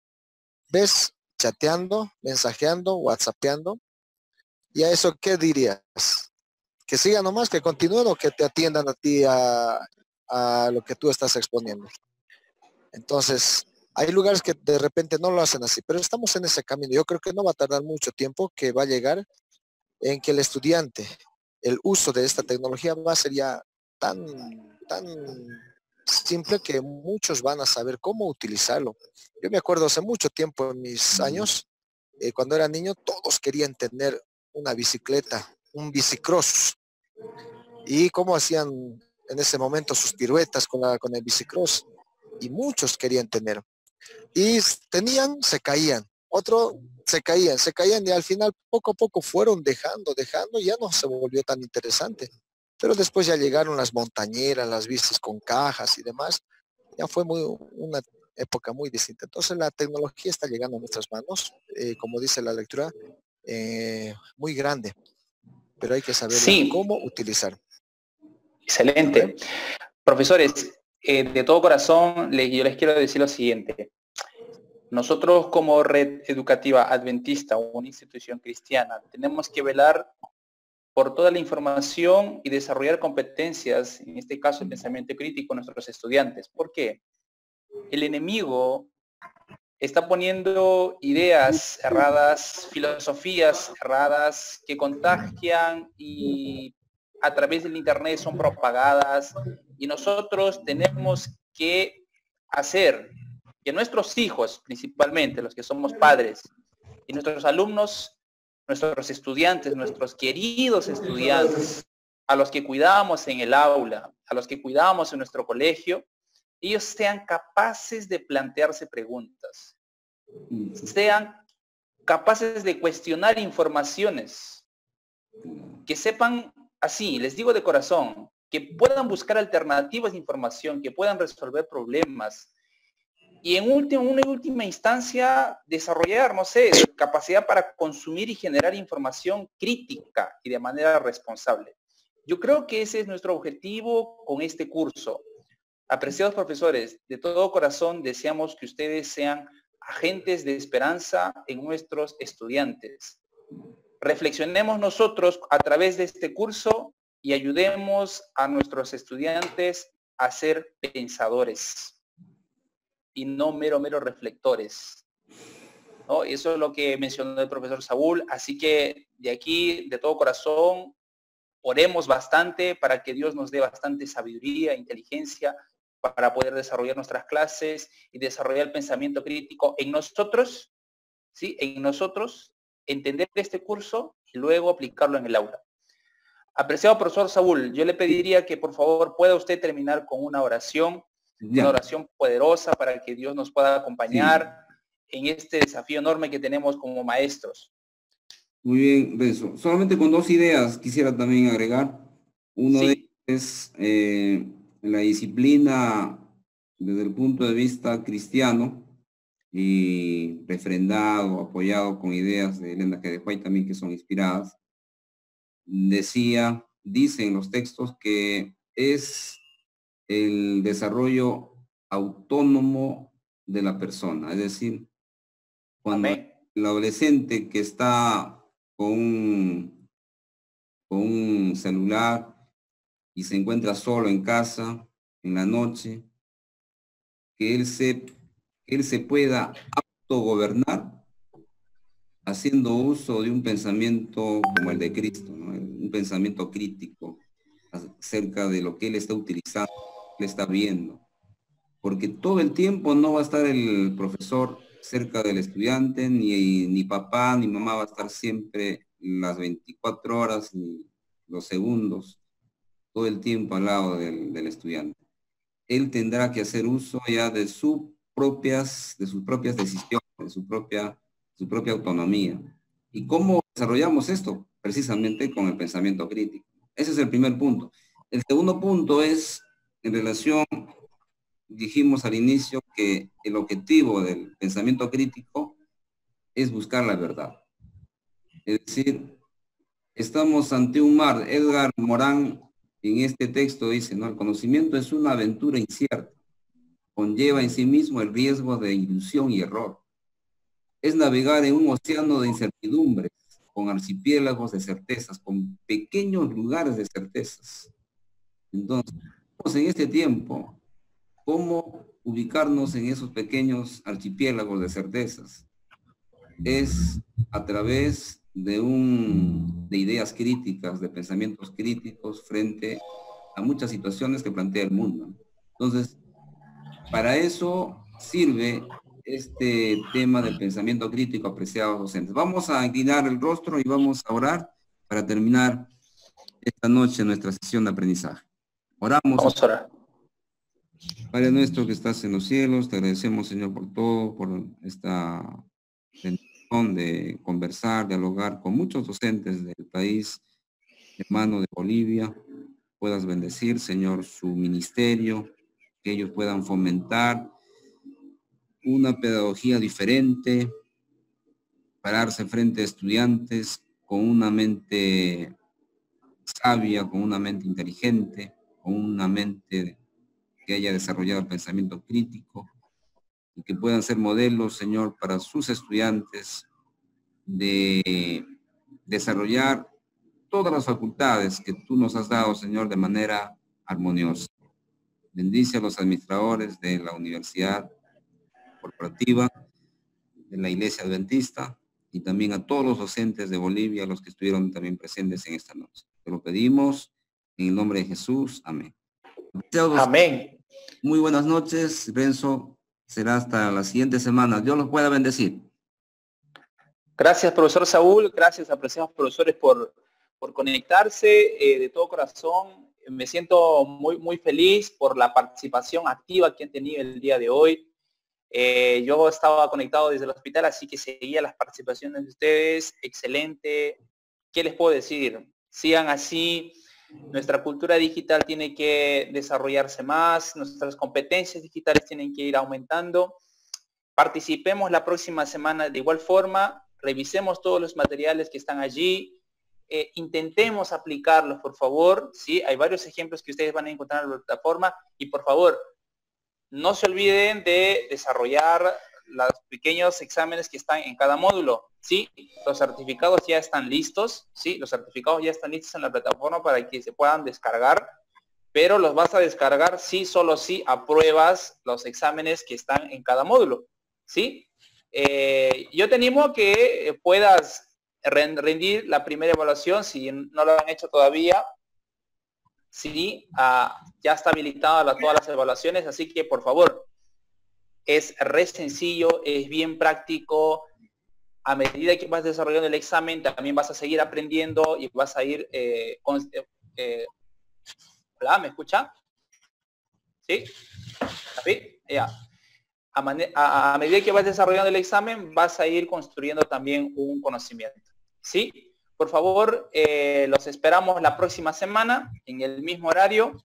Ves chateando, mensajeando, whatsappeando. ¿Y a eso qué dirías? ¿Que sigan nomás, que continúen o que te atiendan a ti a lo que tú estás exponiendo? Entonces, hay lugares que de repente no lo hacen así, pero estamos en ese camino. Yo creo que no va a tardar mucho tiempo, que va a llegar en que el estudiante, el uso de esta tecnología va a ser ya tan simple que muchos van a saber cómo utilizarlo. Yo me acuerdo hace mucho tiempo, en mis años, cuando era niño, todos querían tener una bicicleta, un bicicross. Y cómo hacían en ese momento sus piruetas con el bicicross. Y muchos querían tener. Y tenían, se caían. Otro se caían y al final poco a poco fueron dejando, y ya no se volvió tan interesante. Pero después ya llegaron las montañeras, las bicis con cajas y demás. Ya fue una época muy distinta. Entonces la tecnología está llegando a nuestras manos, como dice la lectura, muy grande. Pero hay que saber cómo utilizar. Excelente. Profesores, de todo corazón, yo les quiero decir lo siguiente. Nosotros como red educativa adventista o una institución cristiana tenemos que velar por toda la información y desarrollar competencias, en este caso el pensamiento crítico, en nuestros estudiantes. ¿Por qué? El enemigo está poniendo ideas erradas, filosofías erradas que contagian y a través del internet son propagadas, y nosotros tenemos que hacer que nuestros hijos, principalmente los que somos padres, y nuestros alumnos, nuestros estudiantes, nuestros queridos estudiantes, a los que cuidamos en el aula, a los que cuidamos en nuestro colegio, ellos sean capaces de plantearse preguntas, sean capaces de cuestionar informaciones, que sepan, así, les digo de corazón, que puedan buscar alternativas de información, que puedan resolver problemas, y en una última instancia desarrollar, no sé, capacidad para consumir y generar información crítica y de manera responsable. Yo creo que ese es nuestro objetivo con este curso. Apreciados profesores, de todo corazón deseamos que ustedes sean agentes de esperanza en nuestros estudiantes. Reflexionemos nosotros a través de este curso y ayudemos a nuestros estudiantes a ser pensadores y no mero reflectores, ¿no? Eso es lo que mencionó el profesor Saúl. Así que de aquí, de todo corazón, oremos bastante para que Dios nos dé bastante sabiduría, inteligencia para poder desarrollar nuestras clases y desarrollar el pensamiento crítico en nosotros, ¿sí? En nosotros, entender este curso y luego aplicarlo en el aula. Apreciado profesor Saúl, yo le pediría que por favor pueda usted terminar con una oración poderosa para que Dios nos pueda acompañar en este desafío enorme que tenemos como maestros. Muy bien, Renzo. Solamente con 2 ideas quisiera también agregar. Uno de ellos es la disciplina desde el punto de vista cristiano y refrendado, apoyado con ideas de Elena G. de White también que son inspiradas. Dice en los textos que es el desarrollo autónomo de la persona, es decir, cuando el adolescente que está con un celular y se encuentra solo en casa en la noche, que él se pueda autogobernar haciendo uso de un pensamiento como el de Cristo, ¿no? Un pensamiento crítico acerca de lo que él está utilizando, que él está viendo. Porque todo el tiempo no va a estar el profesor cerca del estudiante, ni papá ni mamá va a estar siempre las 24 horas ni los segundos, todo el tiempo al lado del estudiante. Él tendrá que hacer uso ya de sus propias decisiones, de su propia autonomía. ¿Y cómo desarrollamos esto? Precisamente con el pensamiento crítico. Ese es el primer punto. El segundo punto es en relación, dijimos al inicio que el objetivo del pensamiento crítico es buscar la verdad. Es decir, estamos ante un mar. Edgar Morán en este texto dice, ¿no? El conocimiento es una aventura incierta. Conlleva en sí mismo el riesgo de ilusión y error. Es navegar en un océano de incertidumbres, con archipiélagos de certezas, con pequeños lugares de certezas. Entonces, en este tiempo, ¿cómo ubicarnos en esos pequeños archipiélagos de certezas? Es a través de ideas críticas, de pensamientos críticos frente a muchas situaciones que plantea el mundo. Entonces, para eso sirve este tema del pensamiento crítico, apreciados docentes. Vamos a inclinar el rostro y vamos a orar para terminar esta noche nuestra sesión de aprendizaje. Oramos. Vamos a orar. Padre nuestro que estás en los cielos, te agradecemos, Señor, por todo, por esta bendición de conversar, dialogar con muchos docentes del país, hermano de Bolivia. Puedas bendecir, Señor, su ministerio, que ellos puedan fomentar una pedagogía diferente, pararse frente a estudiantes con una mente sabia, con una mente inteligente, con una mente que haya desarrollado el pensamiento crítico y que puedan ser modelos, Señor, para sus estudiantes de desarrollar todas las facultades que tú nos has dado, Señor, de manera armoniosa. Bendice a los administradores de la Universidad Corporativa, de la Iglesia Adventista y también a todos los docentes de Bolivia, los que estuvieron también presentes en esta noche. Te lo pedimos en el nombre de Jesús. Amén. Amén. Muy buenas noches, Renzo. Será hasta la siguiente semana. Dios los pueda bendecir. Gracias, profesor Saúl. Gracias, apreciados profesores, por conectarse de todo corazón. Me siento muy feliz por la participación activa que han tenido el día de hoy. Yo estaba conectado desde el hospital, así que seguía las participaciones de ustedes. Excelente. ¿Qué les puedo decir? Sigan así. Nuestra cultura digital tiene que desarrollarse más. Nuestras competencias digitales tienen que ir aumentando. Participemos la próxima semana de igual forma. Revisemos todos los materiales que están allí. Intentemos aplicarlos, por favor. ¿Sí? Hay varios ejemplos que ustedes van a encontrar en la plataforma. Y por favor, no se olviden de desarrollar los pequeños exámenes que están en cada módulo. ¿Sí? Los certificados ya están listos. ¿Sí? Los certificados ya están listos en la plataforma para que se puedan descargar. Pero los vas a descargar si solo si apruebas los exámenes que están en cada módulo. ¿Sí? Yo te animo a que puedas rendir la primera evaluación si no lo han hecho todavía. ¿sí? Ya está habilitada todas las evaluaciones, así que por favor, es re sencillo, es bien práctico. A medida que vas desarrollando el examen, también vas a seguir aprendiendo y vas a ir... Hola, ¿me escucha? ¿Sí? ¿Sí? Ya. A medida que vas desarrollando el examen, vas a ir construyendo también un conocimiento. ¿Sí? Por favor, los esperamos la próxima semana en el mismo horario.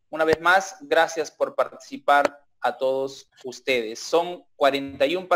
Una vez más, gracias por participar a todos ustedes. Son 41